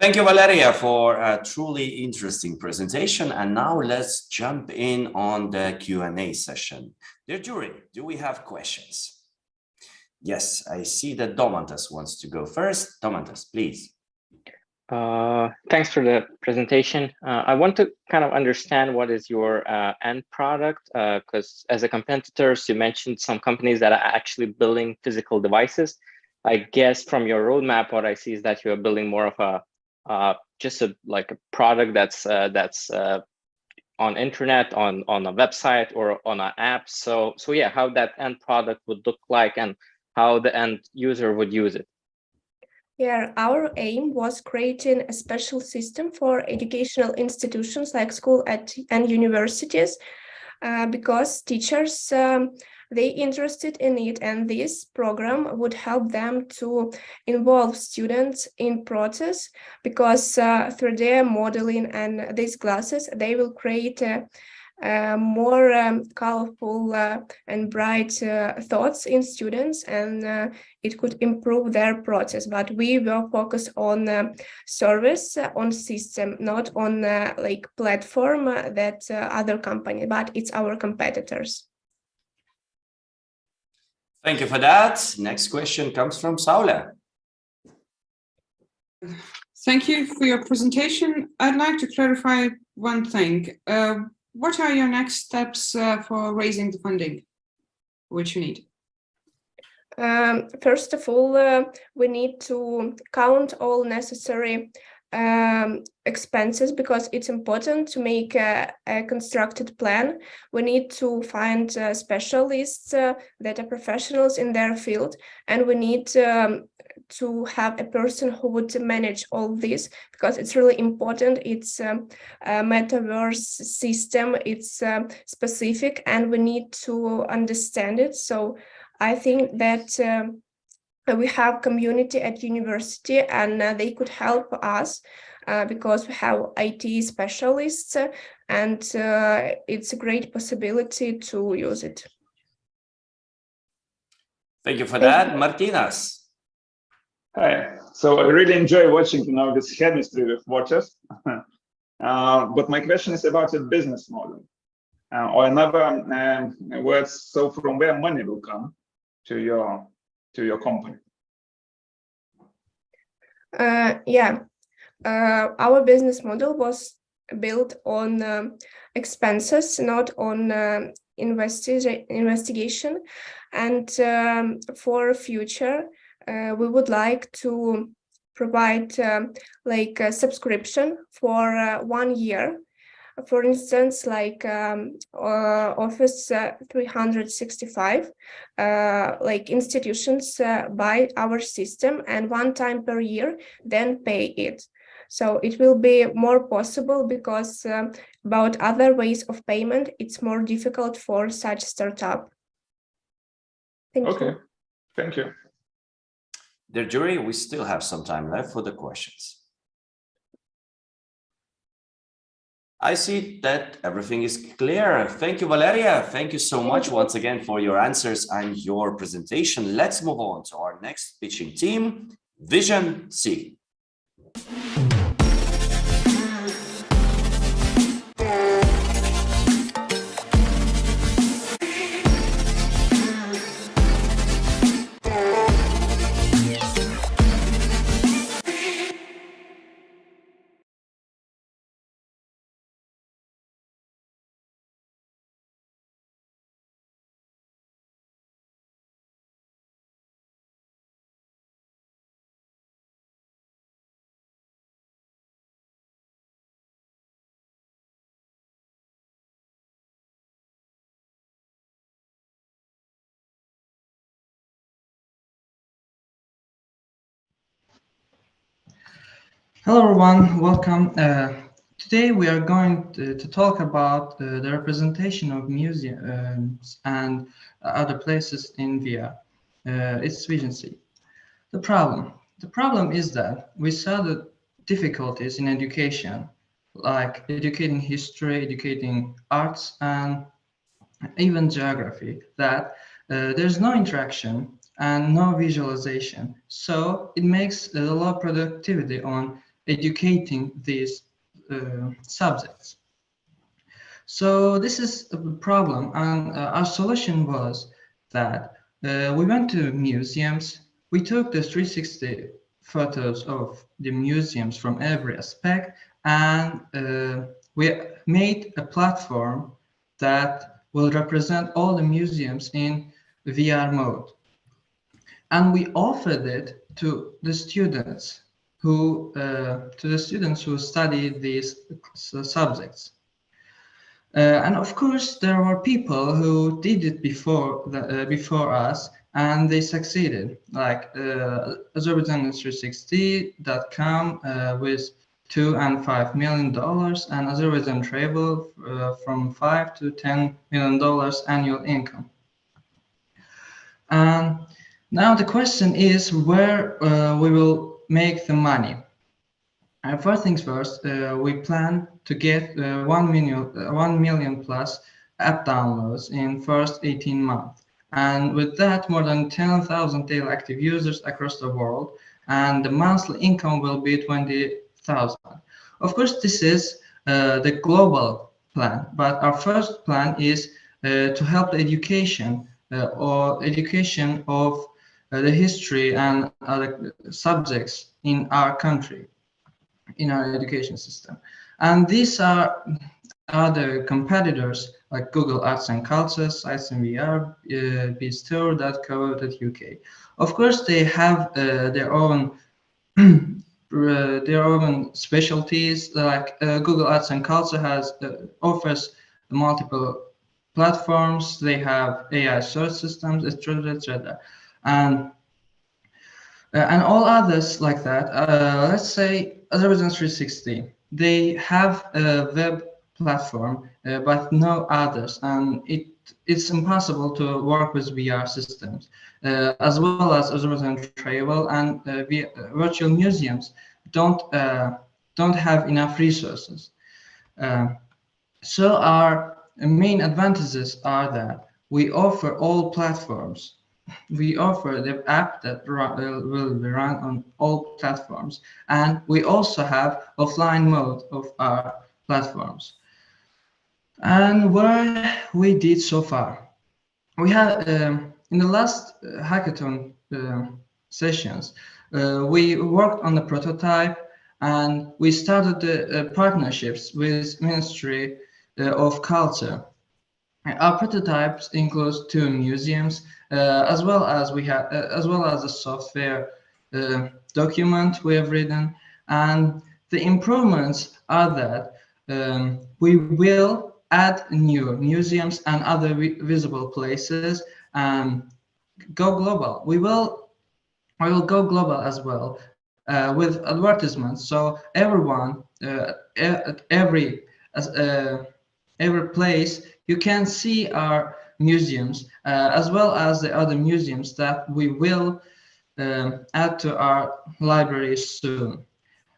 Thank you, Valeria, for a truly interesting presentation. And now let's jump in on the Q&A session. Dear jury, do we have questions? Yes, I see that Domantas wants to go first. Domantas, please. Thanks for the presentation. I want to kind of understand what is your end product, because as a competitors, you mentioned some companies that are actually building physical devices. I guess from your roadmap, what I see is that you are building more of a just like a product that's on internet, on a website, or on an app. So yeah, how that end product would look like and how the end user would use it. Yeah, our aim was creating a special system for educational institutions like school and universities, because teachers, they interested in it, and this program would help them to involve students in process, because through their modeling and these classes, they will create more colorful and bright thoughts in students, and it could improve their process. But we will focus on service, on system, not on like platform that other company, but it's our competitors. Thank you for that. Next question comes from Saule. Thank you for your presentation. I'd like to clarify one thing. What are your next steps for raising the funding which you need? First of all, we need to count all necessary expenses, because it's important to make a constructed plan. We need to find specialists that are professionals in their field, and we need to have a person who would manage all this, because it's really important. It's a metaverse system, it's specific, and we need to understand it. So I think that we have community at university, and they could help us because we have IT specialists, and it's a great possibility to use it. Thank you for that. Martynas. Hi. So I really enjoy watching this chemistry with watches. But my question is about the business model. Or another words, so from where money will come to your company? Our business model was built on expenses, not on investigation. And for future, we would like to provide like a subscription for 1 year. For instance, like Office 365, like institutions buy our system and 1 time per year, then pay it. So it will be more possible because about other ways of payment, it's more difficult for such startup. Thank you. Thank you. Dear jury, we still have some time left for the questions. I see that everything is clear. Thank you, Valeria. Thank you so much once again for your answers and your presentation. Let's move on to our next pitching team, Vision C. Hello everyone, welcome. Today we are going to talk about the representation of museums and other places in VIA. It's Vision C. The problem is that we saw the difficulties in education, like educating history, educating arts, and even geography, that there's no interaction and no visualization. So it makes a low productivity on educating these subjects. So this is a problem, and our solution was that we went to museums, we took the 360 photos of the museums from every aspect, and we made a platform that will represent all the museums in VR mode. And we offered it to the students who study these subjects. And of course, there were people who did it before us, and they succeeded, like Azerbaijan360.com with $2 and $5 million, and Azerbaijan Travel from $5 to $10 million annual income. And now the question is where we will make the money. And first things first, we plan to get 1 million plus app downloads in first 18 months. And with that, more than 10,000 daily active users across the world, and the monthly income will be 20,000. Of course, this is the global plan, but our first plan is to help the education of the history and other subjects in our country, in our education system. And these are other competitors like Google Arts and Culture, Sites in VR, bstore.co.uk. Of course, they have their own specialties, like Google Arts and Culture offers multiple platforms, they have AI search systems, etc., etc. And all others like that, let's say Azerbaijan360, they have a web platform, but no others, and it it's impossible to work with VR systems, as well as Azerbaijan travel and virtual museums don't have enough resources. So our main advantages are that we offer all platforms. We offer the app that will be run on all platforms, and we also have offline mode of our platforms. And what we did so far, we had in the last hackathon sessions, we worked on the prototype, and we started the partnerships with Ministry of Culture. Our prototypes includes 2 museums, as well as a software document we have written, and the improvements are that we will add new museums and other visible places and go global. We will go global as well with advertisements, so everyone at every place you can see our museums, as well as the other museums that we will add to our library soon.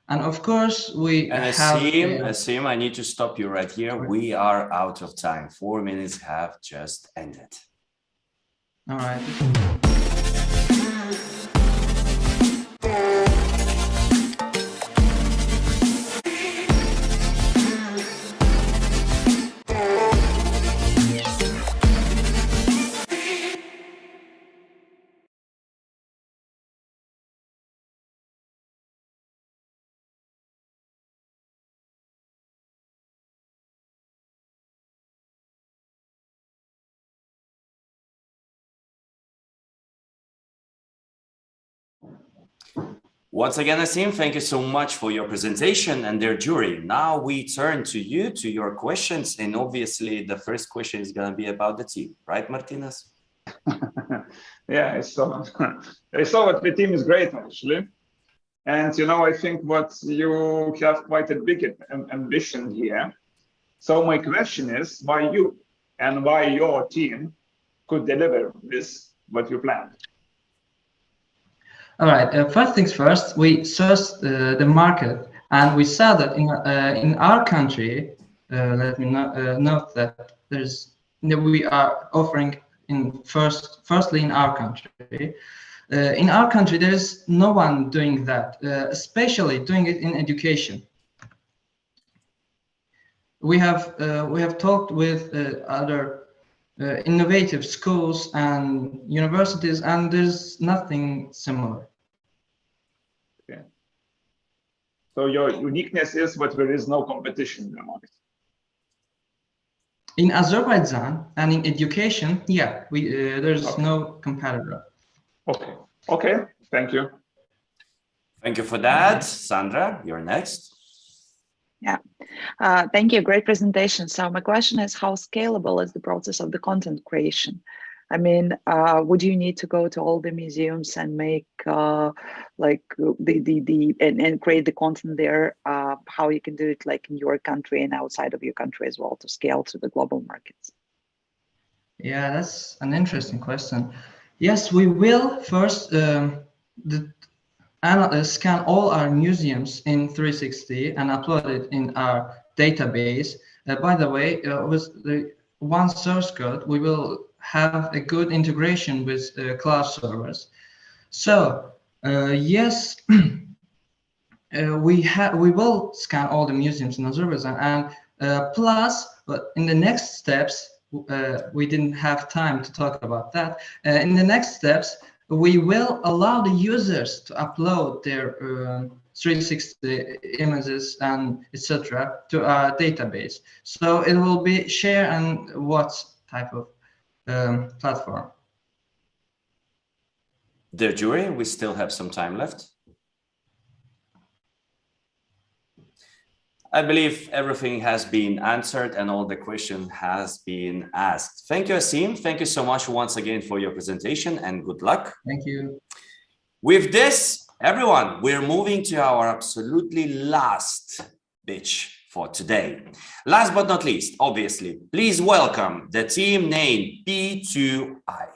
And of course, we Asim, I need to stop you right here. We are out of time. 4 minutes have just ended. All right. Once again, Asim, thank you so much for your presentation and their jury. Now we turn to you, to your questions. And obviously the first question is going to be about the team, right, Martinez? Yeah, I saw that the team is great, actually. And, you know, I think what you have quite a big ambition here. So my question is why you and why your team could deliver this, what you planned? All right. First things first, we searched the market, and we saw that in our country. Let me note that we are offering firstly in our country. In our country, there is no one doing that, especially doing it in education. We have talked with other innovative schools and universities, and there's nothing similar. Okay. So your uniqueness is that there is no competition in the market. In Azerbaijan and in education, yeah, there's no competitor. Okay. Okay. Thank you. Thank you for that. Sandra, you're next. Yeah, thank you. Great presentation. So my question is, how scalable is the process of the content creation? I mean, would you need to go to all the museums and make like and create the content there? How you can do it like in your country and outside of your country as well to scale to the global markets? Yeah, that's an interesting question. Yes, we will first scan all our museums in 360 and upload it in our database. By the way, with the one source code, we will have a good integration with cloud servers. So yes, we will scan all the museums in Azerbaijan, and plus, but in the next steps, we didn't have time to talk about that. In the next steps, we will allow the users to upload their 360 images and etc. to our database. So it will be share and watch type of platform. Dear jury, we still have some time left. I believe everything has been answered and all the questions has been asked. Thank you, Asim. Thank you so much once again for your presentation and good luck. Thank you. With this, everyone, we're moving to our absolutely last pitch for today. Last but not least, obviously, please welcome the team named P2I.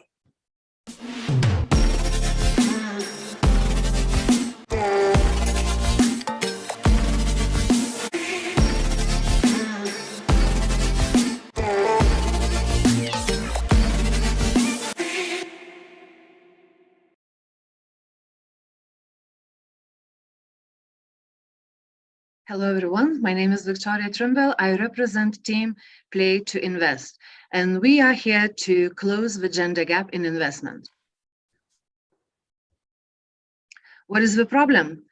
Hello, everyone. My name is Victoria Trimble. I represent team Play to Invest, and we are here to close the gender gap in investment. What is the problem?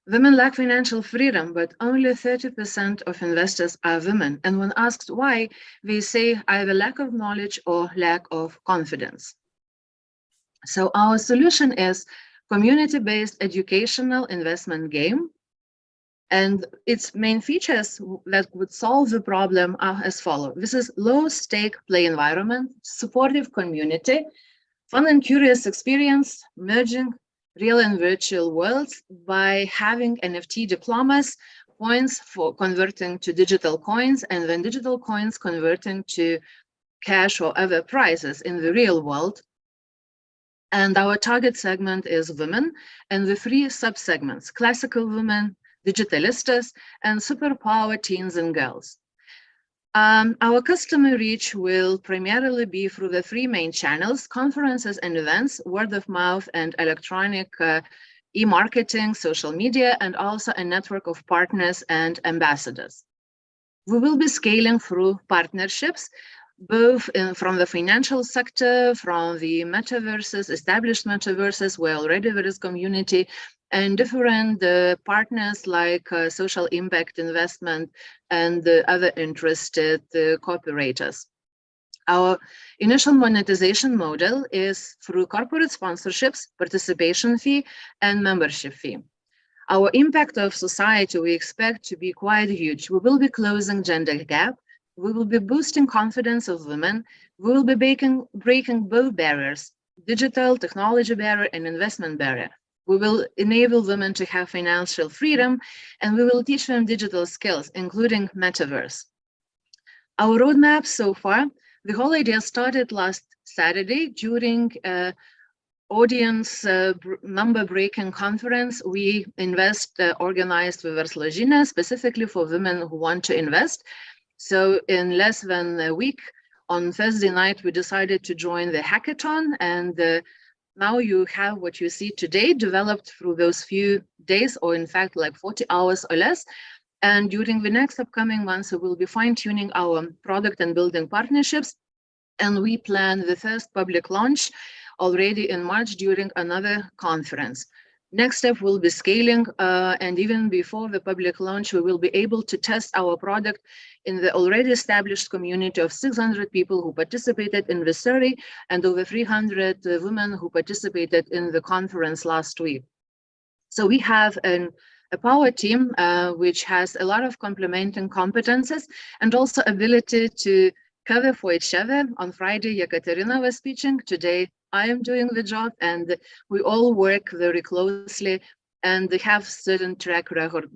Women lack financial freedom, but only 30% of investors are women. And when asked why, they say either lack of knowledge or lack of confidence. So our solution is community-based educational investment game. And its main features that would solve the problem are as follows. This is low-stake play environment, supportive community, fun and curious experience, merging real and virtual worlds by having NFT diplomas, points for converting to digital coins, and then digital coins converting to cash or other prizes in the real world. And our target segment is women, and the three sub-segments: classical women, digitalistas, and superpower teens and girls. Our customer reach will primarily be through the three main channels: conferences and events, word of mouth, and electronic e-marketing, social media, and also a network of partners and ambassadors. We will be scaling through partnerships, both from the financial sector, from the metaverses, established metaverses, where already there is community, and different partners like social impact investment and other interested cooperators. Our initial monetization model is through corporate sponsorships, participation fee, and membership fee. Our impact of society we expect to be quite huge. We will be closing gender gap. We will be boosting confidence of women. We will be breaking both barriers: digital technology barrier and investment barrier. We will enable women to have financial freedom, and we will teach them digital skills, including metaverse. Our roadmap so far: the whole idea started last Saturday during audience number-breaking conference we organized with Verslo Žinia, specifically for women who want to invest. So in less than a week, on Thursday night, we decided to join the hackathon, and now you have what you see today developed through those few days, or in fact like 40 hours or less. And during the next upcoming months, we will be fine-tuning our product and building partnerships. And we plan the first public launch already in March during another conference. Next step will be scaling, and even before the public launch, we will be able to test our product in the already established community of 600 people who participated in the survey and over 300 women who participated in the conference last week. So we have a power team which has a lot of complementing competences and also ability to cover for each other. On Friday, Yekaterina was speaking. Today, I am doing the job, and we all work very closely and have certain track record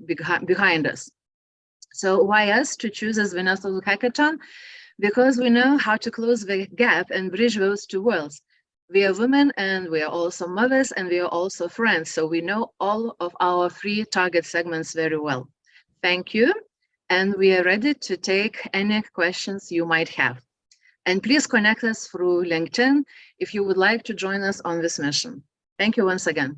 behind us. So why us to choose as winners of the hackathon? Because we know how to close the gap and bridge those two worlds. We are women, and we are also mothers, and we are also friends. So we know all of our three target segments very well. Thank you. And we are ready to take any questions you might have. And please connect us through LinkedIn if you would like to join us on this mission. Thank you once again.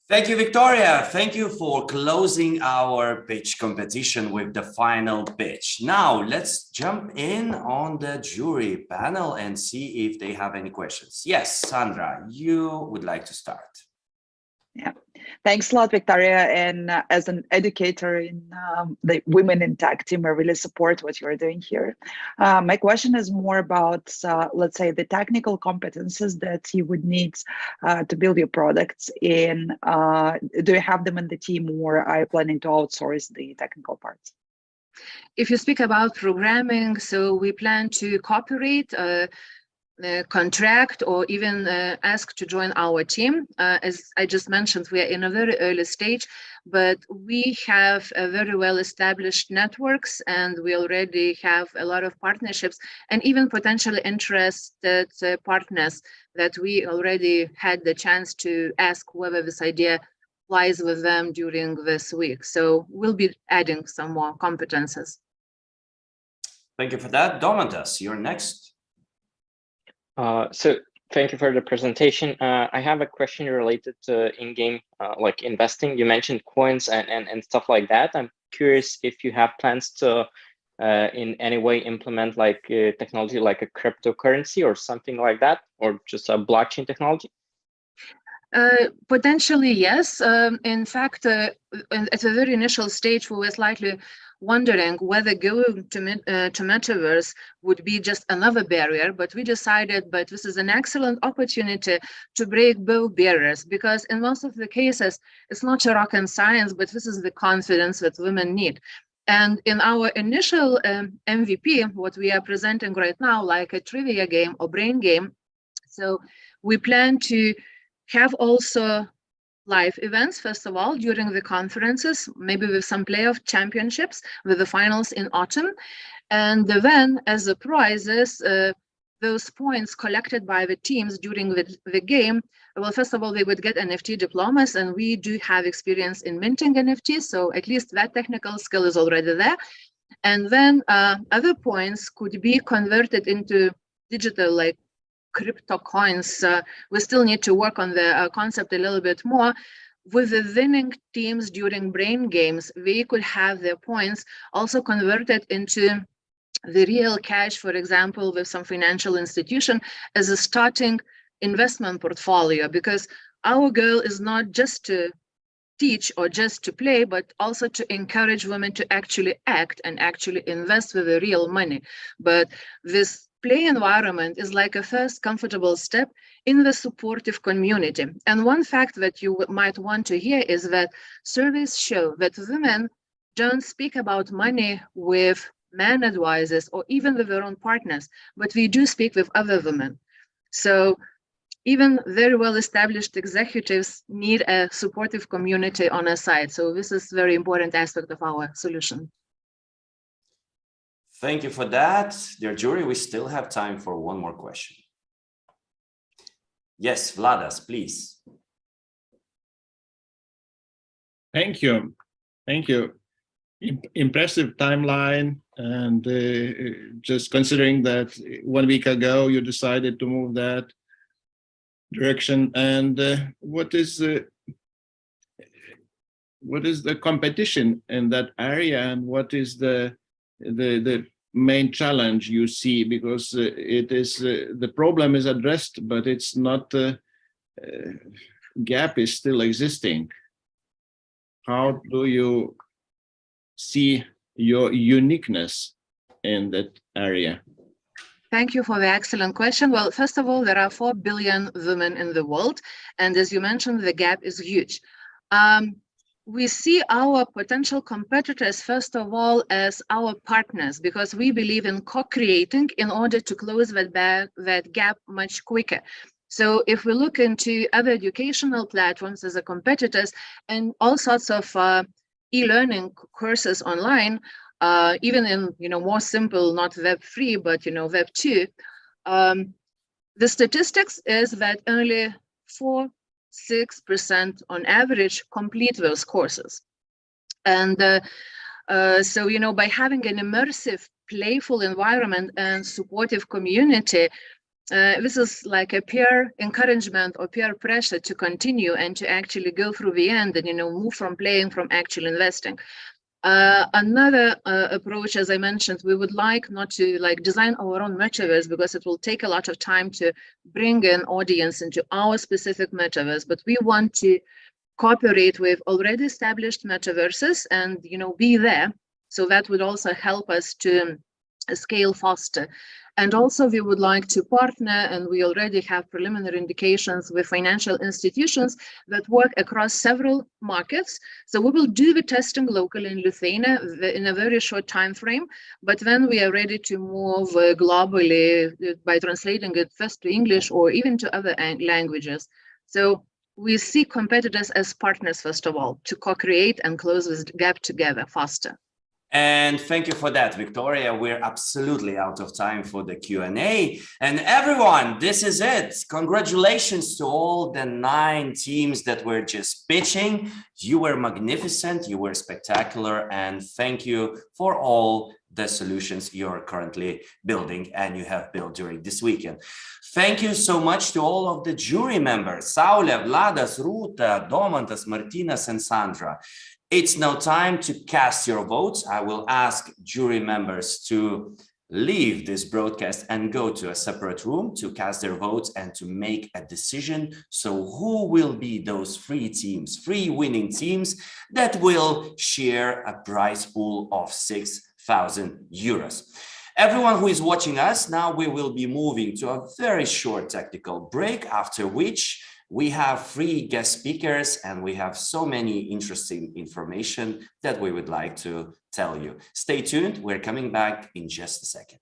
Thank you, Victoria. Thank you for closing our pitch competition with the final pitch. Now, let's jump in on the jury panel and see if they have any questions. Yes, Sandra, you would like to start. Yeah. Thanks a lot, Victoria. And as an educator in the Women in Tech team, I really support what you're doing here. My question is more about, let's say, the technical competences that you would need to build your products in. Do you have them in the team, or are you planning to outsource the technical parts? If you speak about programming, so we plan to cooperate, contract, or even ask to join our team. As I just mentioned, we are in a very early stage, but we have a very well-established networks, and we already have a lot of partnerships and even potentially interested partners that we already had the chance to ask whether this idea lies with them during this week. So we'll be adding some more competences. Thank you for that. Domantas, you're next. So thank you for the presentation. I have a question related to in-game like investing. You mentioned coins and stuff like that. I'm curious if you have plans to in any way implement like technology like a cryptocurrency or something like that, or just a blockchain technology? Potentially, yes. In fact, at a very initial stage, we were slightly wondering whether going to metaverse would be just another barrier, but we decided that this is an excellent opportunity to break both barriers, because in most of the cases, it's not a rocket science, but this is the confidence that women need. And in our initial MVP, what we are presenting right now, like a trivia game or brain game, so we plan to have also live events, first of all, during the conferences, maybe with some playoff championships, with the finals in autumn. And then as the prizes, those points collected by the teams during the game, well, first of all, they would get NFT diplomas, and we do have experience in minting NFTs, so at least that technical skill is already there. And then other points could be converted into digital, like crypto coins. We still need to work on the concept a little bit more. With the winning teams during brain games, they could have their points also converted into the real cash, for example, with some financial institution as a starting investment portfolio, because our goal is not just to teach or just to play, but also to encourage women to actually act and actually invest with the real money. But this play environment is like a first comfortable step in the supportive community. And one fact that you might want to hear is that surveys show that women don't speak about money with men advisors or even with their own partners, but we do speak with other women. So even very well-established executives need a supportive community on their side. So this is a very important aspect of our solution. Thank you for that. Dear jury, we still have time for one more question. Yes, Vladas, please. Thank you. Thank you. Impressive timeline. And just considering that 1 week ago, you decided to move that direction. And what is the competition in that area, and what is the main challenge you see? Because it is the problem is addressed, but it's not gap is still existing. How do you see your uniqueness in that area? Thank you for the excellent question. Well, first of all, there are 4 billion women in the world, and as you mentioned, the gap is huge. We see our potential competitors, first of all, as our partners, because we believe in co-creating in order to close that gap much quicker. So if we look into other educational platforms as a competitors and all sorts of e-learning courses online, even in more simple, not Web3, but Web2, the statistics is that only 4-6% on average complete those courses. And so, by having an immersive, playful environment and supportive community, this is like a peer encouragement or peer pressure to continue and to actually go through the end and, move from playing from actual investing. Another approach, as I mentioned, we would like not to design our own metaverse, because it will take a lot of time to bring an audience into our specific metaverse, but we want to cooperate with already established metaverses and, be there. So that would also help us to scale faster. And also we would like to partner, and we already have preliminary indications with financial institutions that work across several markets. So we will do the testing locally in Lithuania in a very short time frame, but then we are ready to move globally by translating it first to English or even to other languages. So we see competitors as partners, first of all, to co-create and close this gap together faster. And thank you for that, Victoria. We're absolutely out of time for the Q&A. And everyone, this is it. Congratulations to all the 9 teams that were just pitching. You were magnificent, you were spectacular, and thank you for all the solutions you're currently building and you have built during this weekend. Thank you so much to all of the jury members, Saulė, Vladas, Rūta, Domantas, Martynas, and Sandra. It's now time to cast your votes. I will ask jury members to leave this broadcast and go to a separate room to cast their votes and to make a decision. So who will be those 3 teams, 3 winning teams that will share a prize pool of 6,000 euros? Everyone who is watching us, now we will be moving to a very short technical break, after which we have 3 guest speakers and we have so many interesting information that we would like to tell you. Stay tuned. We're coming back in just a second.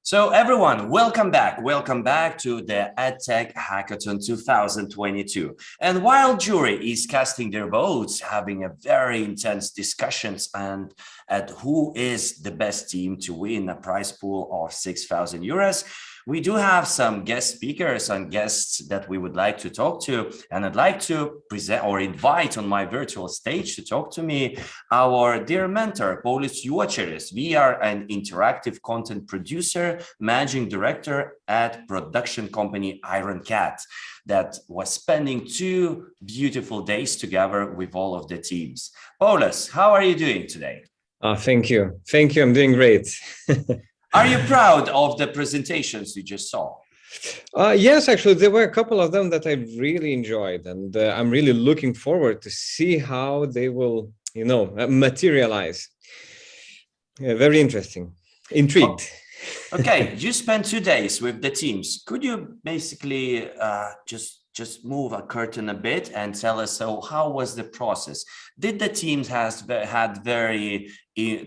So everyone, welcome back. Welcome back to the EdTech Hackathon 2022. And while jury is casting their votes, having a very intense discussions and at who is the best team to win a prize pool of 6,000 euros, we do have some guest speakers and guests that we would like to talk to. And I'd like to present or invite on my virtual stage to talk to me our dear mentor, Paulius Juočeris. We are an interactive content producer, managing director at production company Iron Cat that was spending 2 beautiful days together with all of the teams. Paulius, how are you doing today? Thank you. Thank you. I'm doing great. Are you proud of the presentations you just saw? Yes, actually, there were a couple of them that I really enjoyed, and I'm really looking forward to see how they will, materialize. Very interesting. Intrigued. Okay, you spent 2 days with the teams. Could you basically just move a curtain a bit and tell us, so how was the process? Did the teams had very,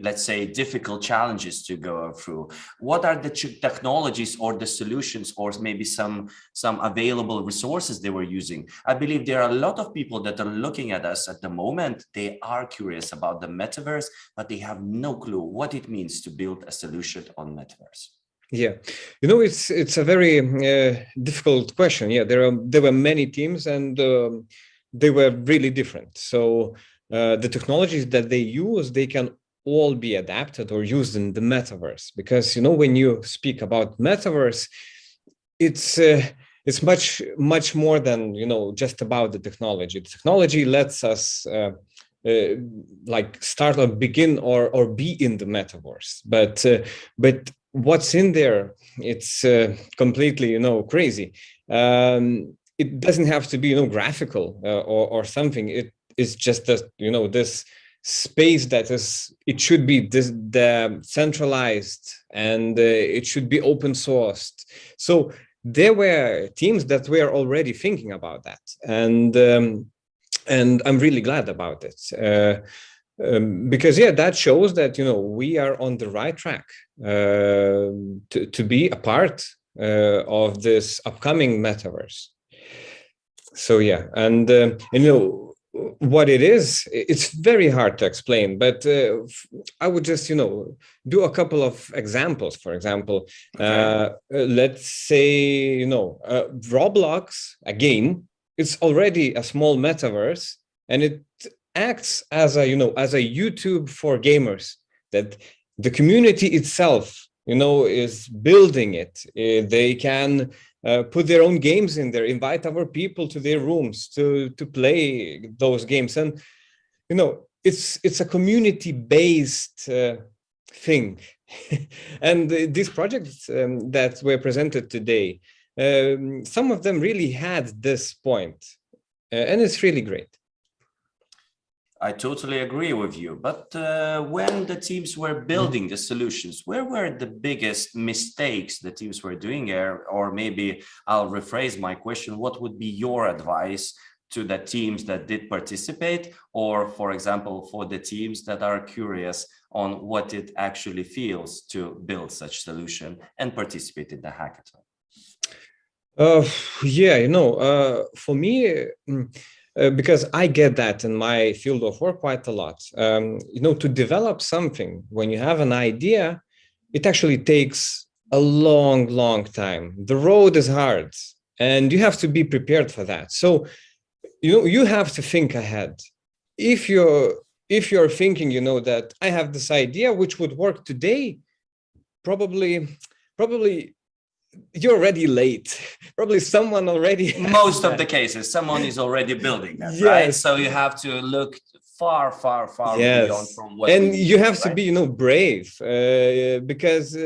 let's say, difficult challenges to go through? What are the technologies or the solutions or maybe some available resources they were using? I believe there are a lot of people that are looking at us at the moment. They are curious about the metaverse, but they have no clue what it means to build a solution on metaverse. Yeah, it's a very difficult question. Yeah, there were many teams and they were really different. So the technologies that they use, they can all be adapted or used in the metaverse, because when you speak about metaverse, it's much more than just about the technology. The technology lets us like start or begin or be in the metaverse, but what's in there, it's completely completely it doesn't have to be graphical or something. It is just that this space that it should be centralized, and it should be open sourced. So there were teams that were already thinking about that, and I'm really glad about it. Because that shows that we are on the right track to be a part of this upcoming metaverse. So and what it is, it's very hard to explain, but I would just do a couple of examples. For example, let's say Roblox, a game, it's already a small metaverse, and it acts as a as a YouTube for gamers, that the community itself is building it. They can put their own games in there, invite other people to their rooms to play those games, and it's a community based thing. And these projects that were presented today, some of them really had this point, and it's really great. I totally agree with you. But when the teams were building the solutions, where were the biggest mistakes the teams were doing there? Or maybe I'll rephrase my question. What would be your advice to the teams that did participate? Or, for example, for the teams that are curious on what it actually feels to build such solution and participate in the hackathon? For me, because I get that in my field of work quite a lot. To develop something, when you have an idea, it actually takes a long time. The road is hard, and you have to be prepared for that. So, you have to think ahead. If you're thinking, that I have this idea which would work today, probably you're already late. Probably someone already. Most of the cases, someone is already building that, right? So you have to look far beyond from what. And you have to be, brave, because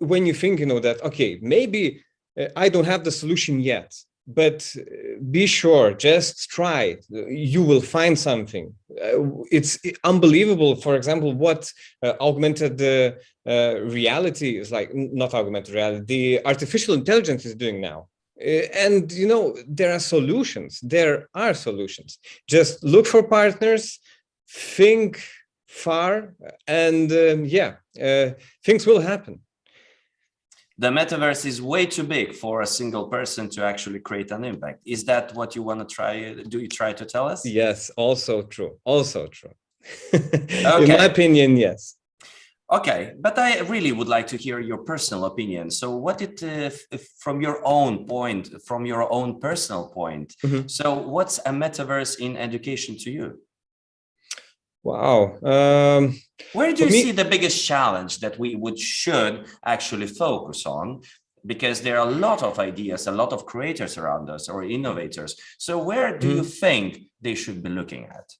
when you think, that okay, maybe I don't have the solution yet, but be sure, just try. You will find something. It's unbelievable. For example, what augmented reality is like, not augmented reality, the artificial intelligence is doing now. And, there are solutions. Just look for partners, think far, and things will happen. The metaverse is way too big for a single person to actually create an impact. Is that what you want to try? Do you try to tell us? Yes, also true. Also true. Okay. In my opinion, yes. Okay, but I really would like to hear your personal opinion. So what from your own point, from your own personal point, so what's a metaverse in education to you? Wow. Where do you see the biggest challenge that we should actually focus on? Because there are a lot of ideas, a lot of creators around us or innovators. So where do you think they should be looking at?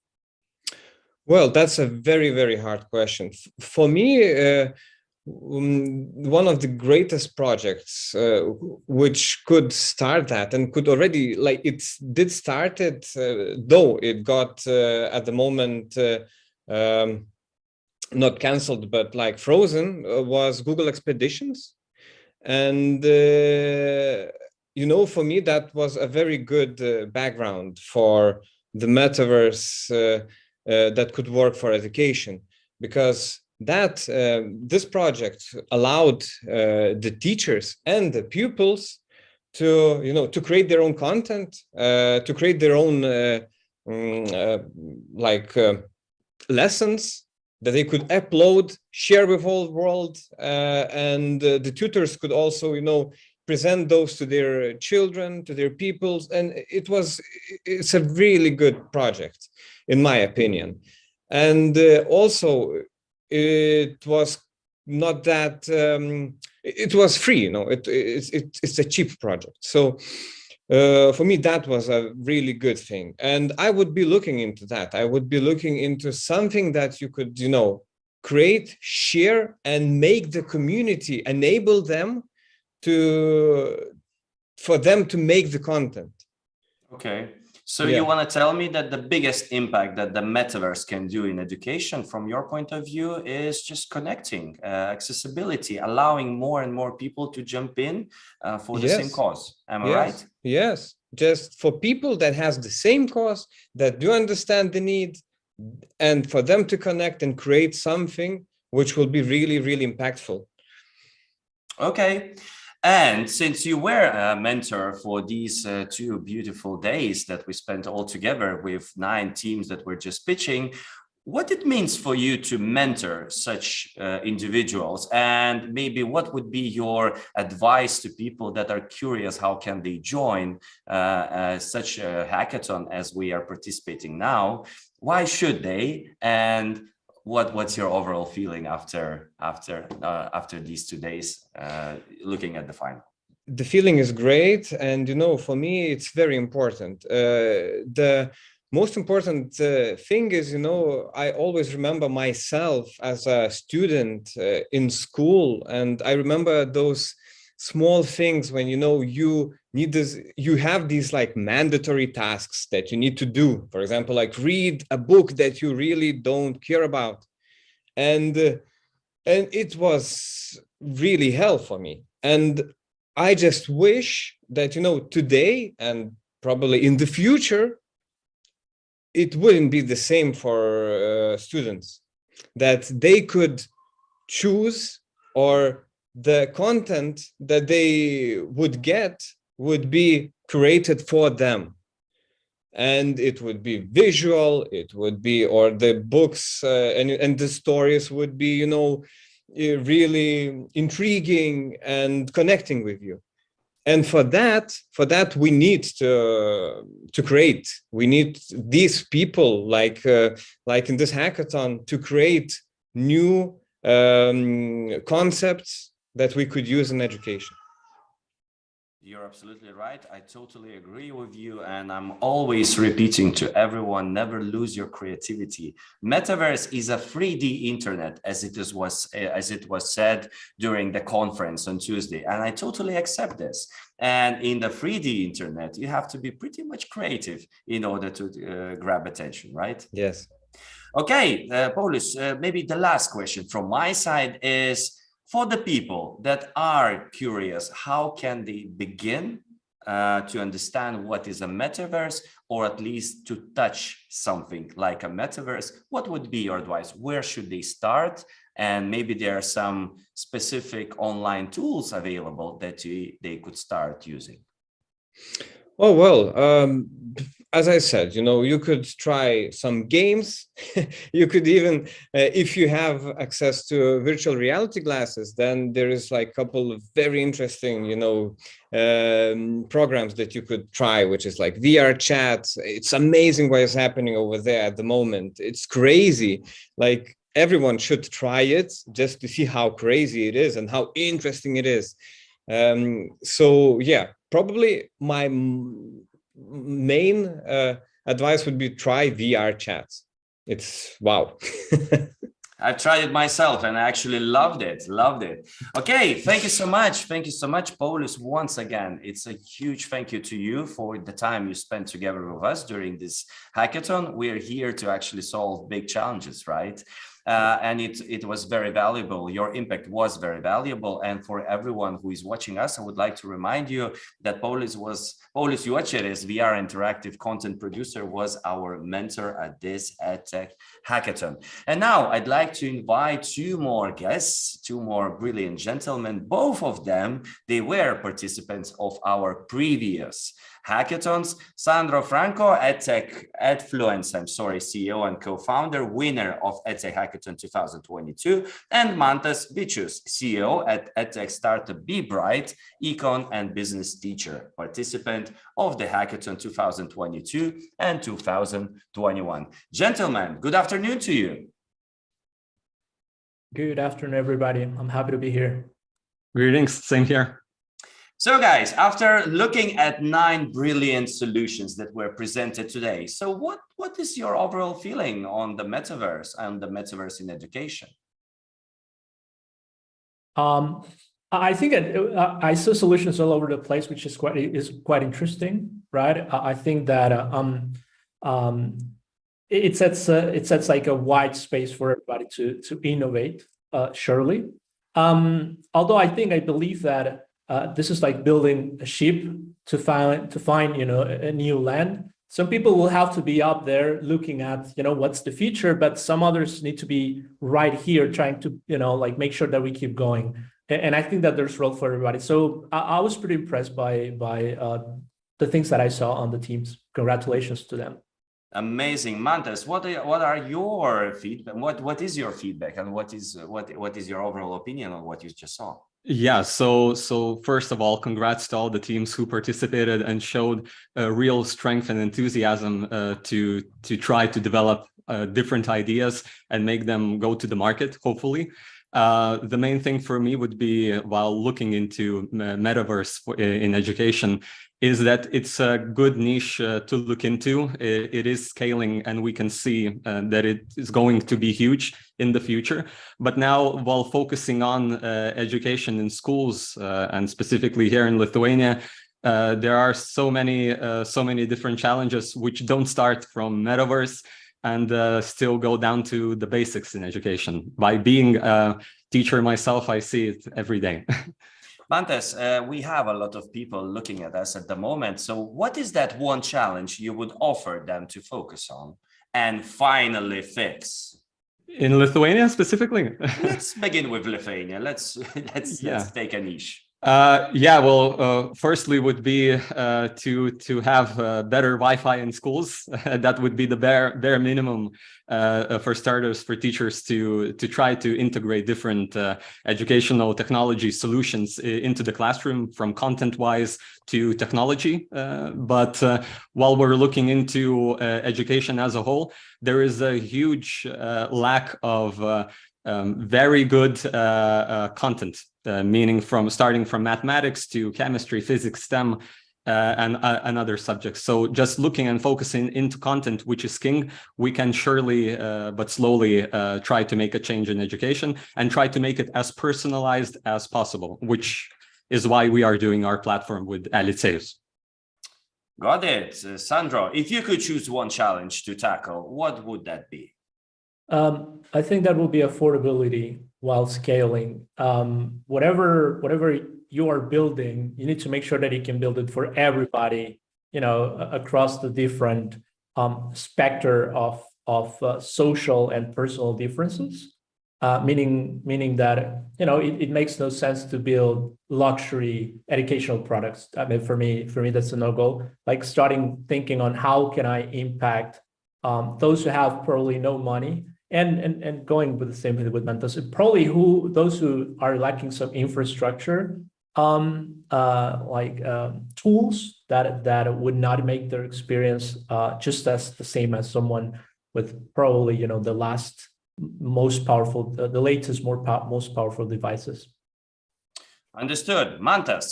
Well, that's a very, very hard question. For me, one of the greatest projects which could start that and could already, like it did start it, though it got at the moment not canceled, but like frozen, was Google Expeditions. And, you know, for me, that was a very good background for the metaverse that could work for education, because that this project allowed the teachers and the pupils to, you know, to create their own content, to create their own lessons that they could upload, share with all the world, and the tutors could also, you know, present those to their children, to their pupils, and it's a really good project, in my opinion. And also, it was not that it was free, you know. It's a cheap project. So for me, that was a really good thing, and I would be looking into that. I would be looking into something that you could, you know, create, share, and make the community, enable them for them to make the content. Okay. So you want to tell me that the biggest impact that the metaverse can do in education, from your point of view, is just connecting, accessibility, allowing more and more people to jump in for the same cause. Am I right? Yes. Just for people that has the same cause, that do understand the need, and for them to connect and create something which will be really, really impactful. Okay. And since you were a mentor for these 2 beautiful days that we spent all together with 9 teams that were just pitching, what it means for you to mentor such individuals, and maybe what would be your advice to people that are curious, how can they join such a hackathon as we are participating now? Why should they? And what's your overall feeling after these 2 days looking at the final? The feeling is great, and you know, for me, it's very important. The most important thing is, you know, I always remember myself as a student in school, and I remember those small things when, you know, you have these like mandatory tasks that you need to do. For example, like read a book that you really don't care about. And it was really hell for me. And I just wish that, you know, today and probably in the future, it wouldn't be the same for students, that they could choose, or the content that they would get would be created for them. And it would be visual, it would be, or the books and the stories would be, you know, really intriguing and connecting with you. And for that we need to create. We need these people like in this hackathon to create new concepts that we could use in education. You're absolutely right. I totally agree with you. And I'm always repeating to everyone, never lose your creativity. Metaverse is a 3D internet, as it was said during the conference on Tuesday. And I totally accept this. And in the 3D internet, you have to be pretty much creative in order to grab attention, right? Yes. Okay, Paulius, maybe the last question from my side is, for the people that are curious, how can they begin to understand what is a metaverse, or at least to touch something like a metaverse, what would be your advice? Where should they start? And maybe there are some specific online tools available that they could start using. Oh, well, as I said, you could try some games. You could even, if you have access to virtual reality glasses, then there is like a couple of very interesting, programs that you could try, which is like VR chat. It's amazing what is happening over there at the moment. It's crazy. Like everyone should try it just to see how crazy it is and how interesting it is. So yeah, probably my main advice would be try VR chats. It's wow. I've tried it myself and I actually loved it. Okay, thank you so much. Thank you so much, Paulius. Once again, it's a huge thank you to you for the time you spent together with us during this hackathon. We're here to actually solve big challenges, right? And it was very valuable. Your impact was very valuable. And for everyone who is watching us, I would like to remind you that Paulius Juočeris, VR interactive content producer, was our mentor at this EdTech Hackathon. And now I'd like to invite two more guests, two more brilliant gentlemen. Both of them, they were participants of our previous hackathons. Sandro Franco, EdTech CEO and co-founder, winner of EdTech Hackathon 2022, and Mantas Vicius, CEO at EdTech Startup Be Bright, Econ and Business Teacher, participant of the Hackathon 2022 and 2021. Gentlemen, good afternoon to you. Good afternoon, everybody. I'm happy to be here. Greetings, same here. So guys, after looking at 9 brilliant solutions that were presented today, so what is your overall feeling on the metaverse and the metaverse in education? I think I saw solutions all over the place, which is quite interesting, right? I think that it sets like a wide space for everybody to innovate, surely. Although I believe that this is like building a ship to find a new land. Some people will have to be up there looking at what's the future, but some others need to be right here trying to like make sure that we keep going. And I think that there's role for everybody. So I was pretty impressed by the things that I saw on the teams. Congratulations to them. Amazing. Mantas, what are your feedback? What is your feedback, and what is your overall opinion on what you just saw? Yeah, so first of all, congrats to all the teams who participated and showed real strength and enthusiasm to try to develop different ideas and make them go to the market, hopefully. The main thing for me would be, while looking into metaverse in education, is that it's a good niche to look into. It is scaling, and we can see that it is going to be huge in the future. But now, while focusing on education in schools, and specifically here in Lithuania, there are so many different challenges which don't start from metaverse and still go down to the basics in education. By being a teacher myself, I see it every day. Mantas, we have a lot of people looking at us at the moment. So what is that one challenge you would offer them to focus on and finally fix? In Lithuania specifically? Let's begin with Lithuania. Let's take a niche. Firstly would be to have better Wi-Fi in schools. That would be the bare minimum for starters, for teachers to try to integrate different educational technology solutions into the classroom, from content-wise to technology. But while we're looking into education as a whole, there is a huge lack of very good content, meaning starting from mathematics to chemistry, physics, STEM, and other subjects. So just looking and focusing into content, which is king, we can surely but slowly try to make a change in education and try to make it as personalized as possible, which is why we are doing our platform with Licėjus. Got it. Sandro, if you could choose one challenge to tackle, what would that be? I think that will be affordability while scaling. Whatever you are building, you need to make sure that you can build it for everybody, across the different spectrum of social and personal differences. Meaning that it makes no sense to build luxury educational products. I mean, for me that's a no-go. Like starting thinking on how can I impact those who have probably no money, and going with the same thing with mentors, probably those who are lacking some infrastructure, tools that would not make their experience just as the same as someone with probably the latest, most powerful devices. Understood. Mantas,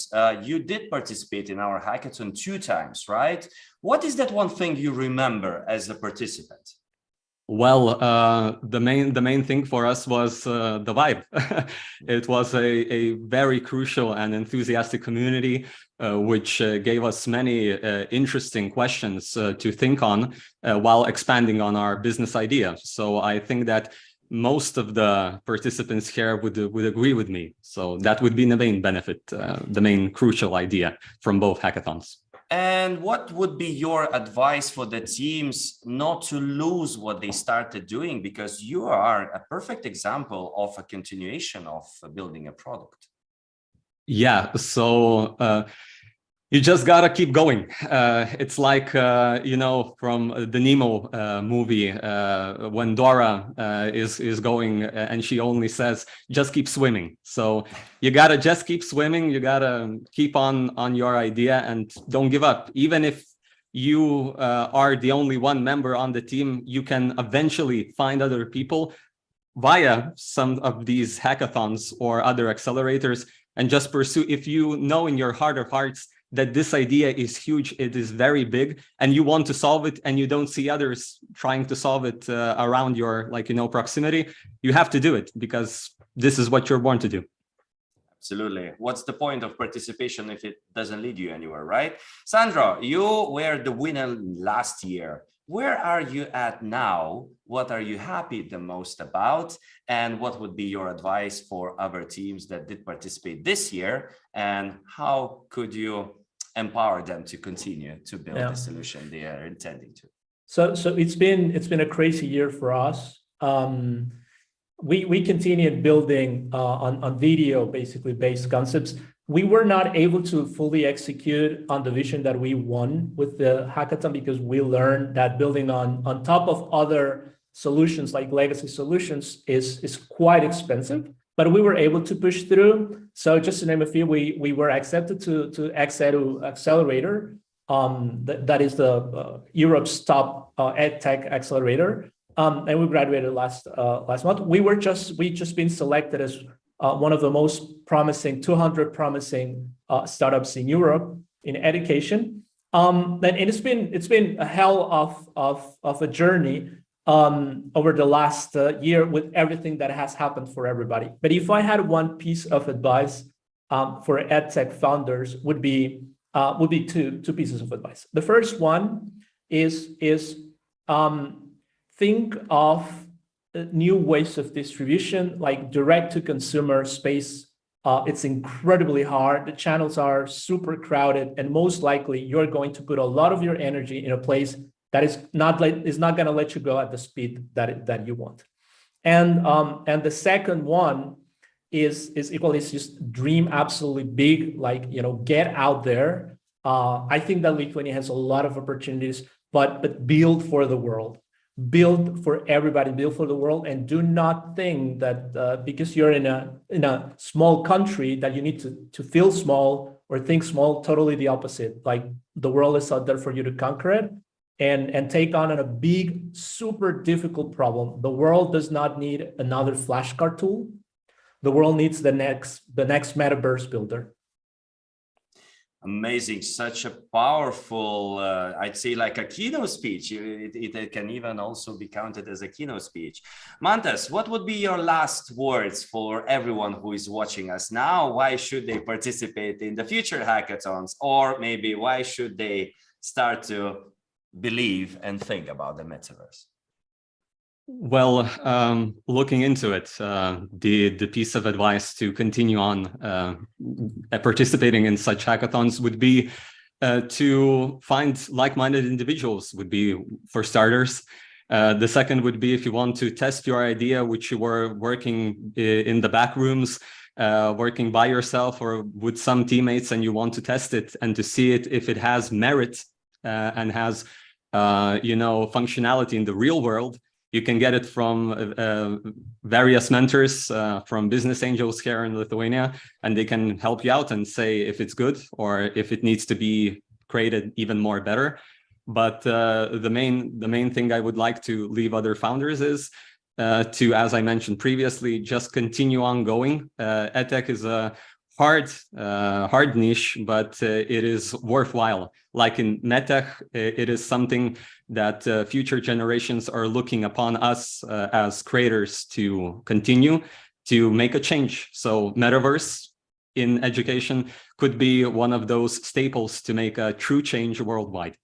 you did participate in our hackathon 2 times, right? What is that one thing you remember as a participant? Well, the main thing for us was the vibe. It was a very crucial and enthusiastic community, which gave us many interesting questions to think on while expanding on our business idea. So I think that most of the participants here would agree with me. So that would be the main benefit, the main crucial idea from both hackathons. And what would be your advice for the teams not to lose what they started doing? Because you are a perfect example of a continuation of building a product. Yeah, so you just gotta keep going. It's like, from the Nemo movie, when Dora is going and she only says, just keep swimming. So you gotta just keep swimming. You gotta keep on your idea and don't give up. Even if you are the only one member on the team, you can eventually find other people via some of these hackathons or other accelerators and just pursue. If you know in your heart of hearts that this idea is huge, it is very big, and you want to solve it, and you don't see others trying to solve it around your, proximity, you have to do it because this is what you're born to do. Absolutely. What's the point of participation if it doesn't lead you anywhere, right? Sandro, you were the winner last year. Where are you at now? What are you happy the most about? And what would be your advice for other teams that did participate this year? And how could you empower them to continue to build the solution they are intending to? So it's been a crazy year for us. We continued building on video, basically based concepts. We were not able to fully execute on the vision that we won with the hackathon because we learned that building on top of other solutions like legacy solutions is quite expensive, but we were able to push through. So just to name a few, we were accepted to EdEdu Accelerator. That is the Europe's top EdTech accelerator. And we graduated last month. We just been selected as one of the most promising 200 promising startups in Europe in education. And it's been a hell of a journey over the last year with everything that has happened for everybody. But if I had one piece of advice for EdTech founders, would be two pieces of advice. The first one is think of new ways of distribution, like direct to consumer space. It's incredibly hard. The channels are super crowded, and most likely you're going to put a lot of your energy in a place that is not going to let you go at the speed that you want. And the second one is equally, it's just dream absolutely big, get out there. I think that Lithuania has a lot of opportunities, but build for the world. Build for everybody, build for the world, and do not think that because you're in a small country that you need to feel small or think small. Totally the opposite. Like the world is out there for you to conquer it and take on a big, super difficult problem. The world does not need another flashcard tool. The world needs the next metaverse builder. Amazing, such a powerful, I'd say like a keynote speech. It can even also be counted as a keynote speech. Mantas, what would be your last words for everyone who is watching us now? Why should they participate in the future hackathons? Or maybe why should they start to believe and think about the metaverse? Well, looking into it, the piece of advice to continue on participating in such hackathons would be to find like-minded individuals, would be for starters. The second would be if you want to test your idea, which you were working in the back rooms, working by yourself or with some teammates, and you want to test it and to see it if it has merit and has functionality in the real world. You can get it from various mentors, from business angels here in Lithuania, and they can help you out and say if it's good or if it needs to be created even more better. But the main thing I would like to leave other founders is to, as I mentioned previously, just continue on going. EdTech is a hard niche, but it is worthwhile. Like in MedTech, it is something that future generations are looking upon us as creators to continue to make a change. So metaverse in education could be one of those staples to make a true change worldwide.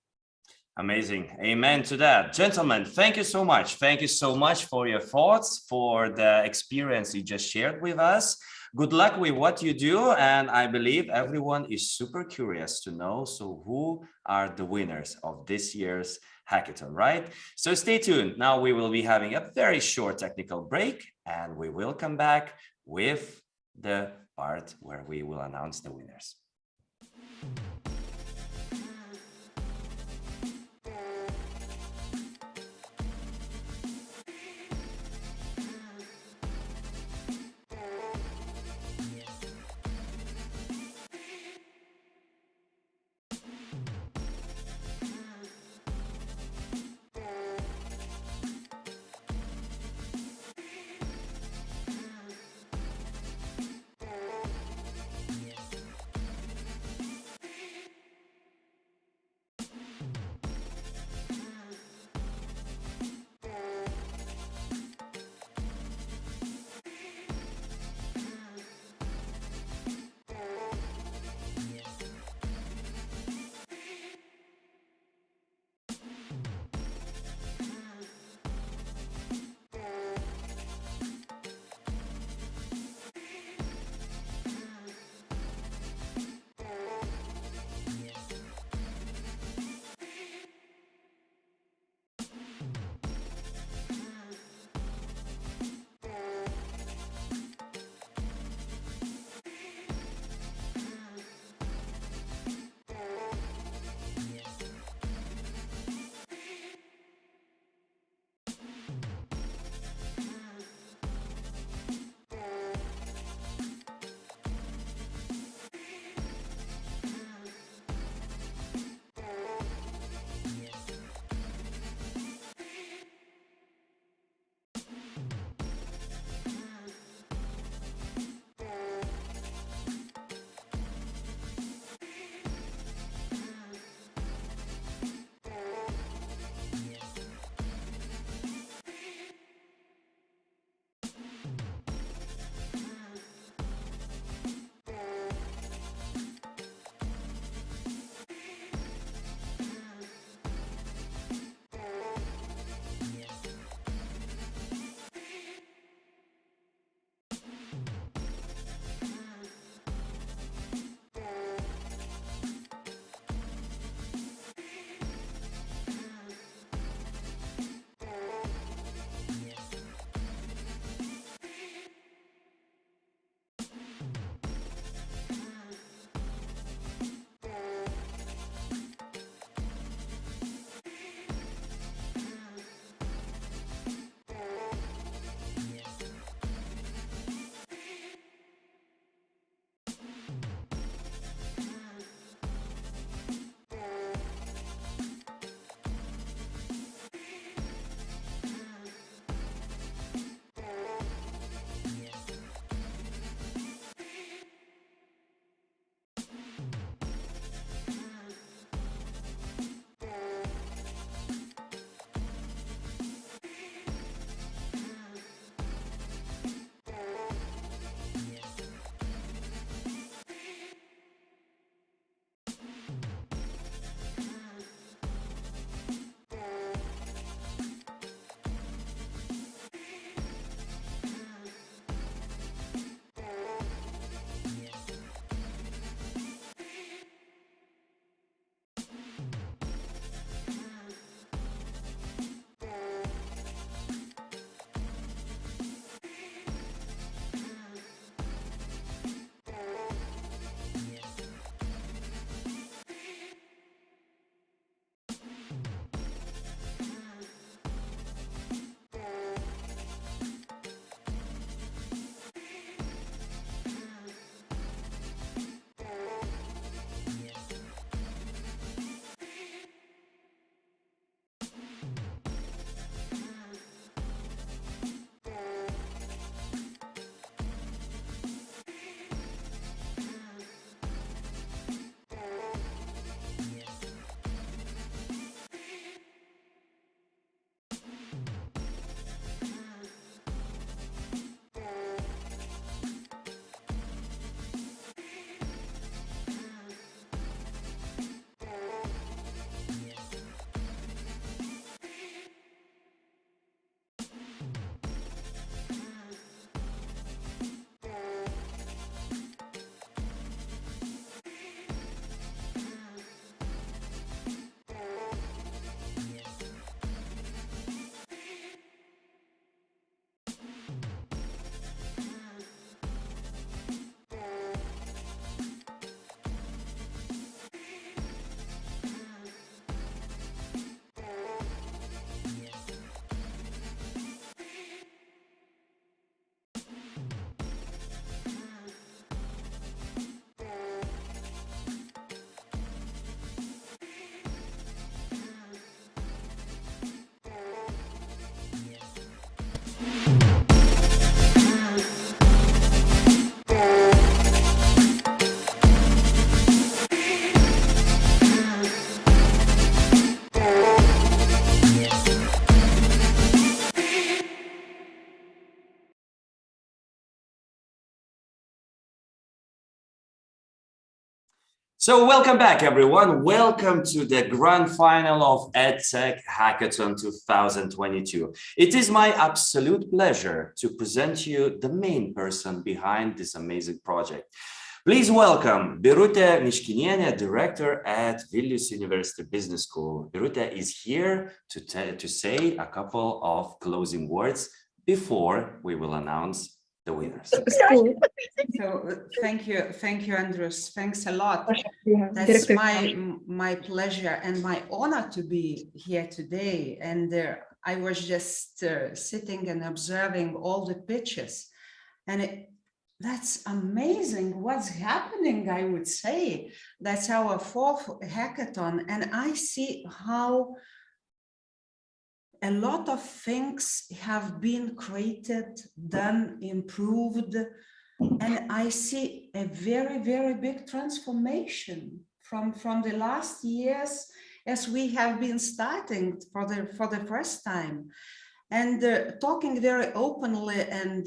Amazing. Amen to that. Gentlemen, thank you so much. Thank you so much for your thoughts, for the experience you just shared with us. Good luck with what you do. And I believe everyone is super curious to know, so who are the winners of this year's hackathon, right? So stay tuned. Now we will be having a very short technical break, and we will come back with the part where we will announce the winners. So welcome back, everyone. Welcome to the grand final of EdTech Hackathon 2022. It is my absolute pleasure to present you the main person behind this amazing project. Please welcome Birutė Miškinienė, Director at Vilnius University Business School. Birutė is here to say a couple of closing words before we will announce the winners. So thank you, Andrius. Thanks a lot. That's my pleasure and my honor to be here today. And I was just sitting and observing all the pitches, and that's amazing what's happening, I would say. That's our fourth hackathon, and I see how a lot of things have been created, done, improved, and I see a very, very big transformation from the last years as we have been starting for the first time. And talking very openly, and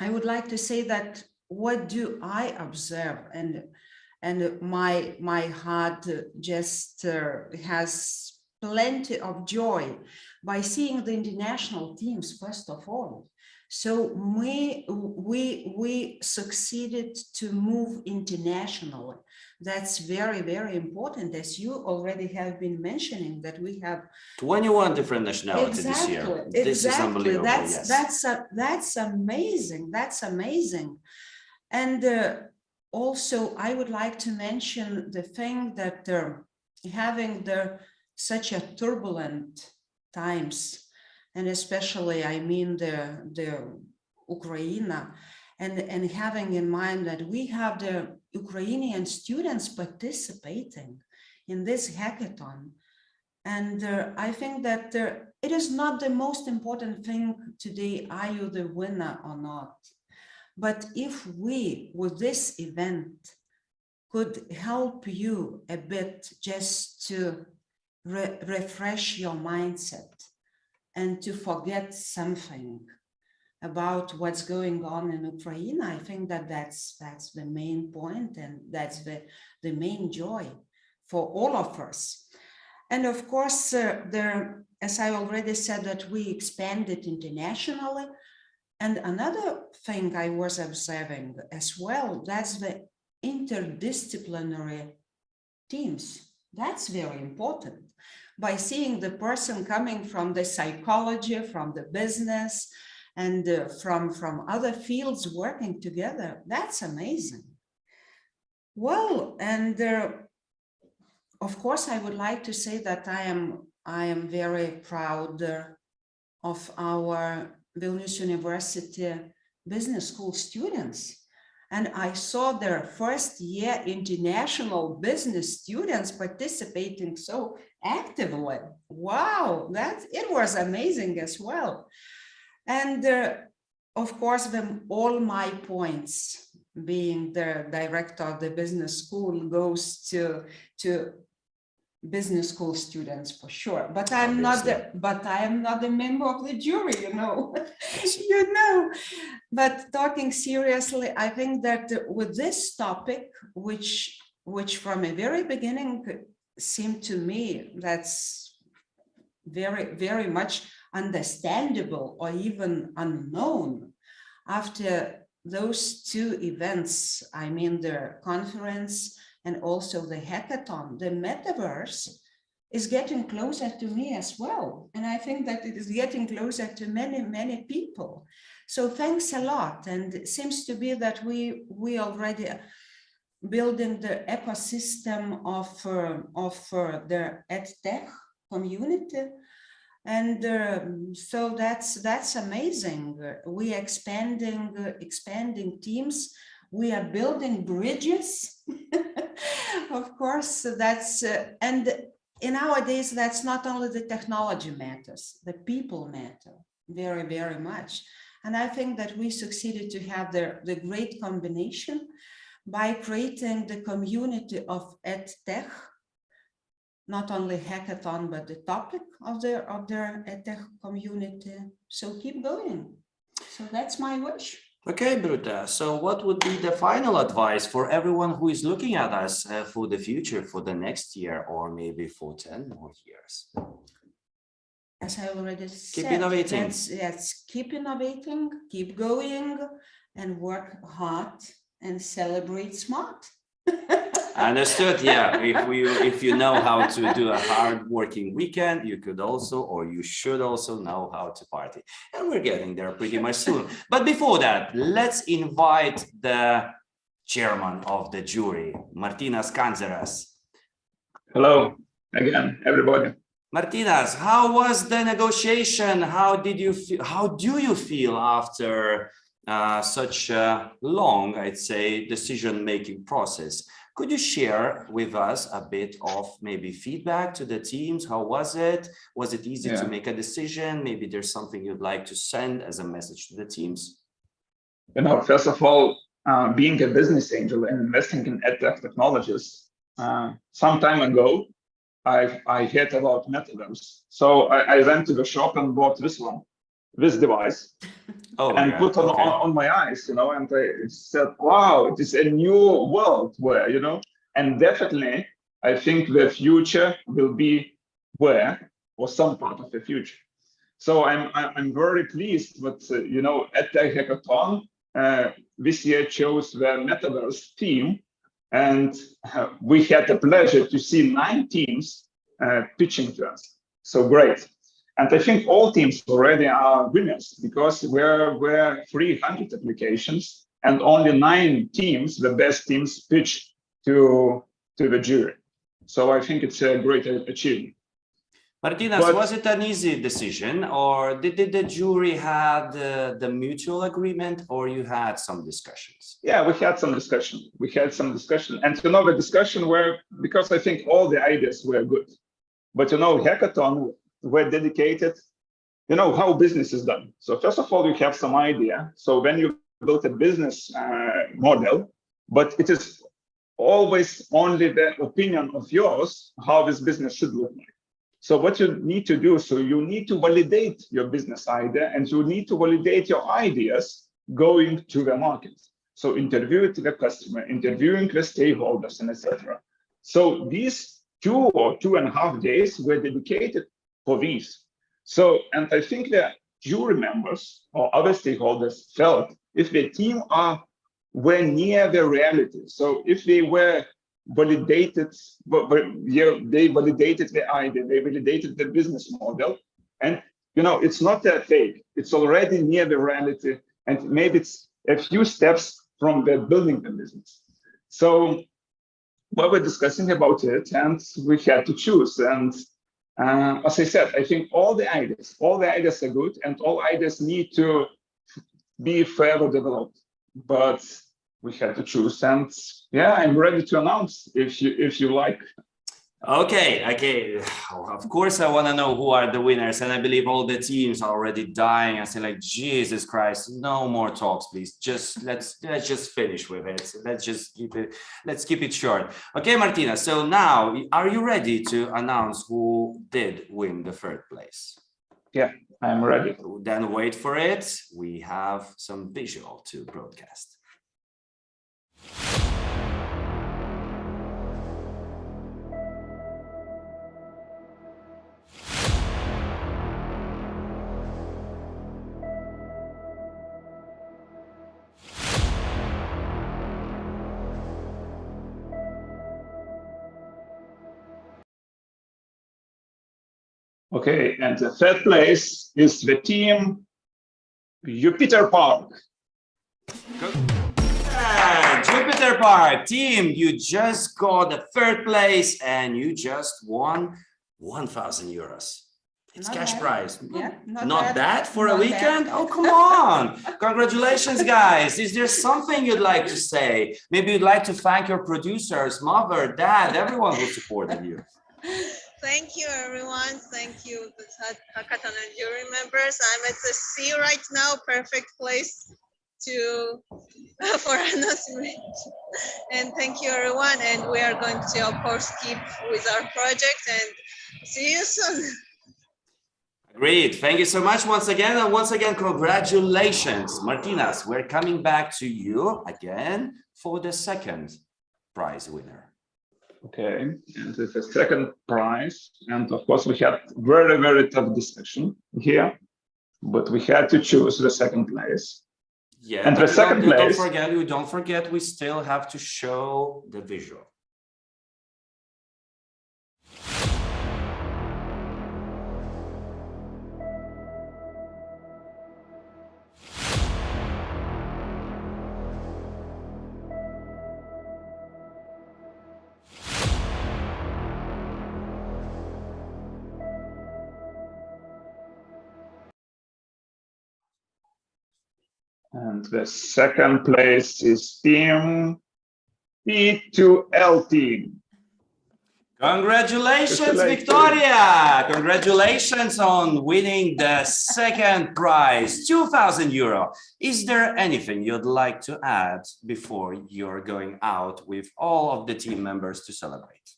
I would like to say that what do I observe, and my heart just has plenty of joy by seeing the international teams, first of all. So we succeeded to move internationally. That's very, very important, as you already have been mentioning, that we have 21 different nationalities this year. This is unbelievable. That's amazing. That's amazing. And also, I would like to mention the thing that having such a turbulent times, and especially, I mean, the Ukraine, and having in mind that we have the Ukrainian students participating in this hackathon. And I think that it is not the most important thing today, are you the winner or not? But if we, with this event, could help you a bit just to refresh your mindset and to forget something about what's going on in Ukraine, I think that that's the main point, and that's the main joy for all of us. And of course, as I already said, that we expanded internationally. And another thing I was observing as well, that's the interdisciplinary teams. That's very important. By seeing the person coming from the psychology, from the business, and from other fields working together, that's amazing. Well, and of course, I would like to say that I am very proud of our Vilnius University Business School students. And I saw their first year international business students participating so actively. Wow, it was amazing as well. And of course, all my points, being the director of the business school, goes to business school students for sure. But I am not a member of the jury, you know. You know. But talking seriously, I think that with this topic, which from a very beginning seemed to me that's very, very much understandable or even unknown, after those two events, I mean the conference and also the hackathon, the metaverse is getting closer to me as well. And I think that it is getting closer to many, many people. So thanks a lot. And it seems to be that we already building the ecosystem of the EdTech community. And so that's amazing. We are expanding teams. We are building bridges. Of course, that's and in nowadays that's not only the technology matters, the people matter very, very much. And I think that we succeeded to have the great combination by creating the community of EdTech, not only hackathon, but the topic of their EdTech community. So keep going. So that's my wish. Okay, Bruta. So what would be the final advice for everyone who is looking at us for the future, for the next year, or maybe for 10 more years? As I already said, keep innovating. Let's keep innovating, keep going, and work hard and celebrate smart. Understood. Yeah. If you know how to do a hard working weekend, you could also, or you should also know how to party. And we're getting there pretty much soon. But before that, let's invite the chairman of the jury, Martynas Kandzeras. Hello again, everybody. Martynas, how was the negotiation? How do you feel after such a long, I'd say, decision-making process? Could you share with us a bit of maybe feedback to the teams? How was it? Was it easy to make a decision? Maybe there's something you'd like to send as a message to the teams? First of all, being a business angel and investing in EdTech technologies, some time ago, I heard about metaverse. So I went to the shop and bought this device, and put on my eyes, and I said, wow, it is a new world where, and definitely I think the future will be where, or some part of the future. So I'm very pleased that, EdTech Hackathon this year chose the metaverse theme, and we had the pleasure to see 9 teams pitching to us. So great. And I think all teams already are winners, because we're 300 applications and only 9 teams, the best teams, pitch to the jury. So I think it's a great achievement. Martynas, was it an easy decision, or did the jury have the mutual agreement, or you had some discussions? Yeah, we had some discussion. And the discussion were, because I think all the ideas were good. But hackathon were dedicated, how business is done. So first of all, you have some idea. So when you build a business model, but it is always only the opinion of yours, how this business should look like. So what you need to do, so you need to validate your business idea, and you need to validate your ideas going to the market. So interviewing the customer, interviewing the stakeholders, and etc. So these 2 or 2.5 days were dedicated for these. So, and I think that jury members or other stakeholders felt if the team were near the reality. So if they were validated, they validated the idea, they validated the business model, and it's not that fake. It's already near the reality, and maybe it's a few steps from the building the business. So we were discussing about it, and we had to choose. And as I said, I think all the ideas are good, and all ideas need to be further developed. But we had to choose, and yeah, I'm ready to announce if you like. Okay. Of course, I want to know who are the winners, and I believe all the teams are already dying. I say, like, Jesus Christ, no more talks, please. Let's just finish with it. Let's keep it short. Okay, Martina. So now, are you ready to announce who did win the 3rd place? Yeah, I'm ready. Then wait for it. We have some visual to broadcast. Okay, and the 3rd place is the team Jupiter Park. Jupiter Park team, you just got the 3rd place, and you just won 1,000 euros. It's cash prize. Yeah, not bad for a weekend. Bad. Oh, come on. Congratulations, guys. Is there something you'd like to say? Maybe you'd like to thank your producers, mother, dad, everyone who supported you. Thank you, everyone. Thank you, the Hackathon and jury members. I'm at the sea right now. Perfect place for announcement. And thank you, everyone. And we are going to, of course, keep with our project, and see you soon. Great. Thank you so much once again. And once again, congratulations. Martinas, we're coming back to you again for the second prize winner. Okay, and with the second prize, and of course we had very, very tough discussion here, but we had to choose the second place. Yeah, and the second place. Don't forget, we still have to show the visual. And the second place is team P2L team. Congratulations, Victoria! Congratulations on winning the second prize, 2,000 euro. Is there anything you'd like to add before you're going out with all of the team members to celebrate?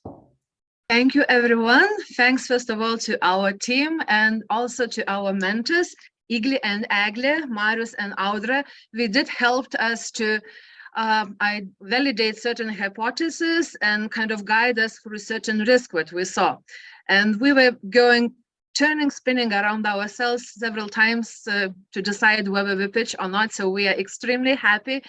Thank you, everyone. Thanks, first of all, to our team and also to our mentors, Igli and Agle, Marius and Audra. We did help us to validate certain hypotheses and kind of guide us through certain risk what we saw. And we were spinning around ourselves several times to decide whether we pitch or not. So we are extremely happy.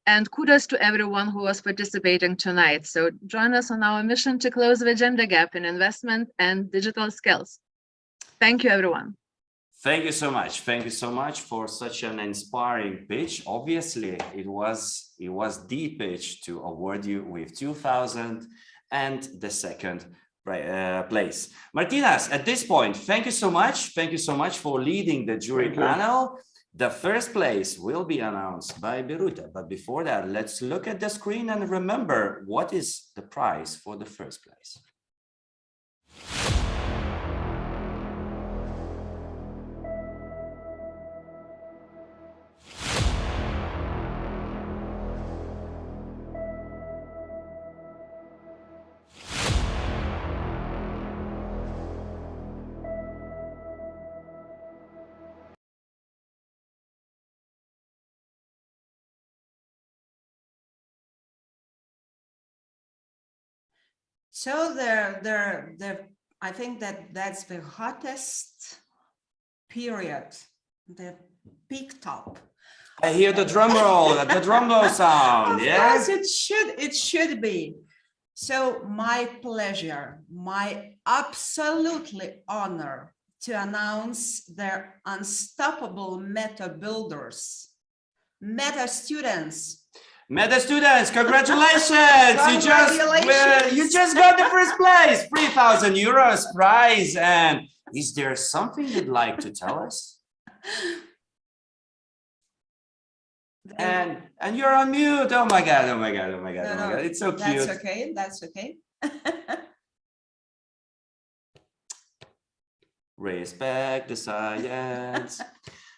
And kudos to everyone who was participating tonight. So join us on our mission to close the gender gap in investment and digital skills. Thank you, everyone. Thank you so much. Thank you so much for such an inspiring pitch. Obviously, it was the pitch to award you with 2,000 and the second place. Martinas, at this point, thank you so much. Thank you so much for leading the jury panel. The first place will be announced by Birute. But before that, let's look at the screen and remember what is the prize for the first place. So I think that's the hottest period, the peak top. I hear the drum roll, the drum roll sound. Yes, it should be. So my pleasure, my absolutely honor to announce the unstoppable meta builders, meta students. Meta students, congratulations! You just got the first place, 3,000 euros prize. And is there something you'd like to tell us? And you're on mute. Oh my God, oh my God, oh my God, oh my God. It's so cute. That's okay, that's okay. Respect the science.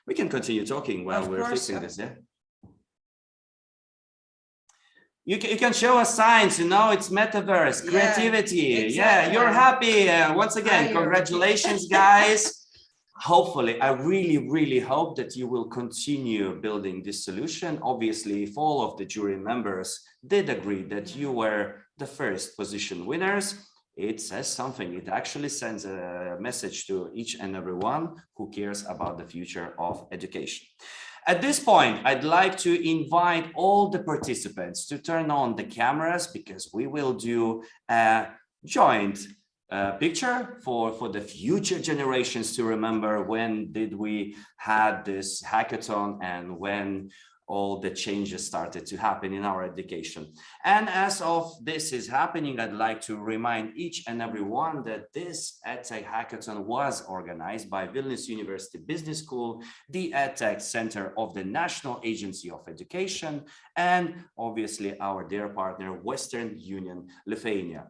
We can continue talking while we're fixing this, yeah? You can show us signs, you know, it's metaverse, creativity. Yeah, exactly. You're happy. Once again, congratulations, guys. Hopefully, I really, really hope that you will continue building this solution. Obviously, if all of the jury members did agree that you were the first position winners, it says something. It actually sends a message to each and every one who cares about the future of education. At this point, I'd like to invite all the participants to turn on the cameras because we will do a joint picture for the future generations to remember when did we had this hackathon and when all the changes started to happen in our education. And as of this is happening, I'd like to remind each and every one that this EdTech Hackathon was organized by Vilnius University Business School, the EdTech Center of the National Agency of Education, and obviously our dear partner, Western Union Lithuania.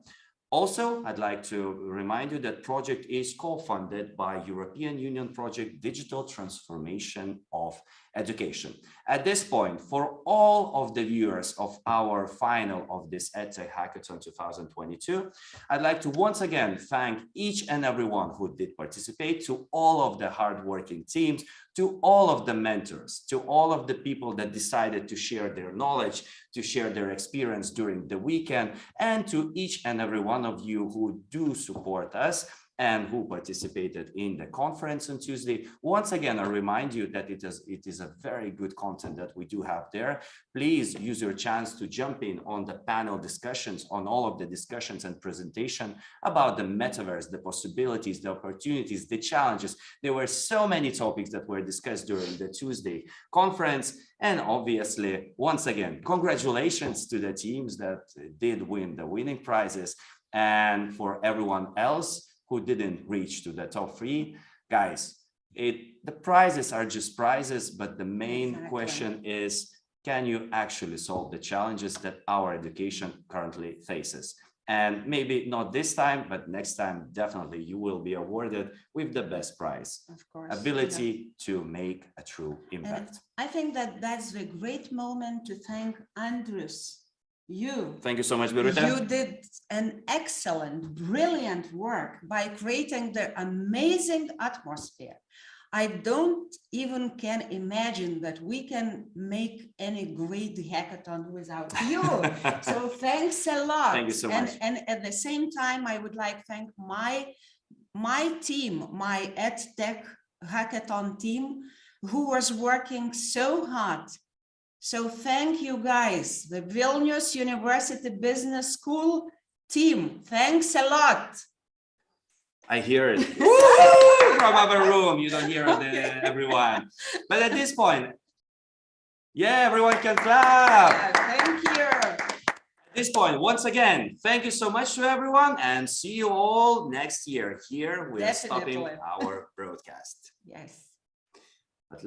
Also, I'd like to remind you that project is co-funded by European Union project Digital Transformation of education. At this point, for all of the viewers of our final of this EdTech Hackathon 2022, I'd like to once again thank each and everyone who did participate, to all of the hardworking teams, to all of the mentors, to all of the people that decided to share their knowledge, to share their experience during the weekend, and to each and every one of you who do support us and who participated in the conference on Tuesday. Once again, I remind you that it is a very good content that we do have there. Please use your chance to jump in on the panel discussions, on all of the discussions and presentation about the metaverse, the possibilities, the opportunities, the challenges. There were so many topics that were discussed during the Tuesday conference. And obviously, once again, congratulations to the teams that did win the winning prizes. And for everyone else who didn't reach to the top 3, guys, the prizes are just prizes, but the main question is, can you actually solve the challenges that our education currently faces? And maybe not this time, but next time, definitely you will be awarded with the best prize, of course, ability to make a true impact. And I think that that's a great moment to thank Andrius. Thank you so much, Birute. You did an excellent, brilliant work by creating the amazing atmosphere. I don't even can imagine that we can make any great hackathon without you. So thanks a lot. Thank you so much. And at the same time, I would like to thank my team, my EdTech Hackathon team, who was working so hard. So thank you guys, the Vilnius University Business School team. Thanks a lot. I hear it from our room. You don't hear it, everyone. But at this point, yeah, everyone can clap. Yeah, thank you. At this point, once again, thank you so much to everyone, and see you all next year. Here we're stopping our broadcast. Yes. But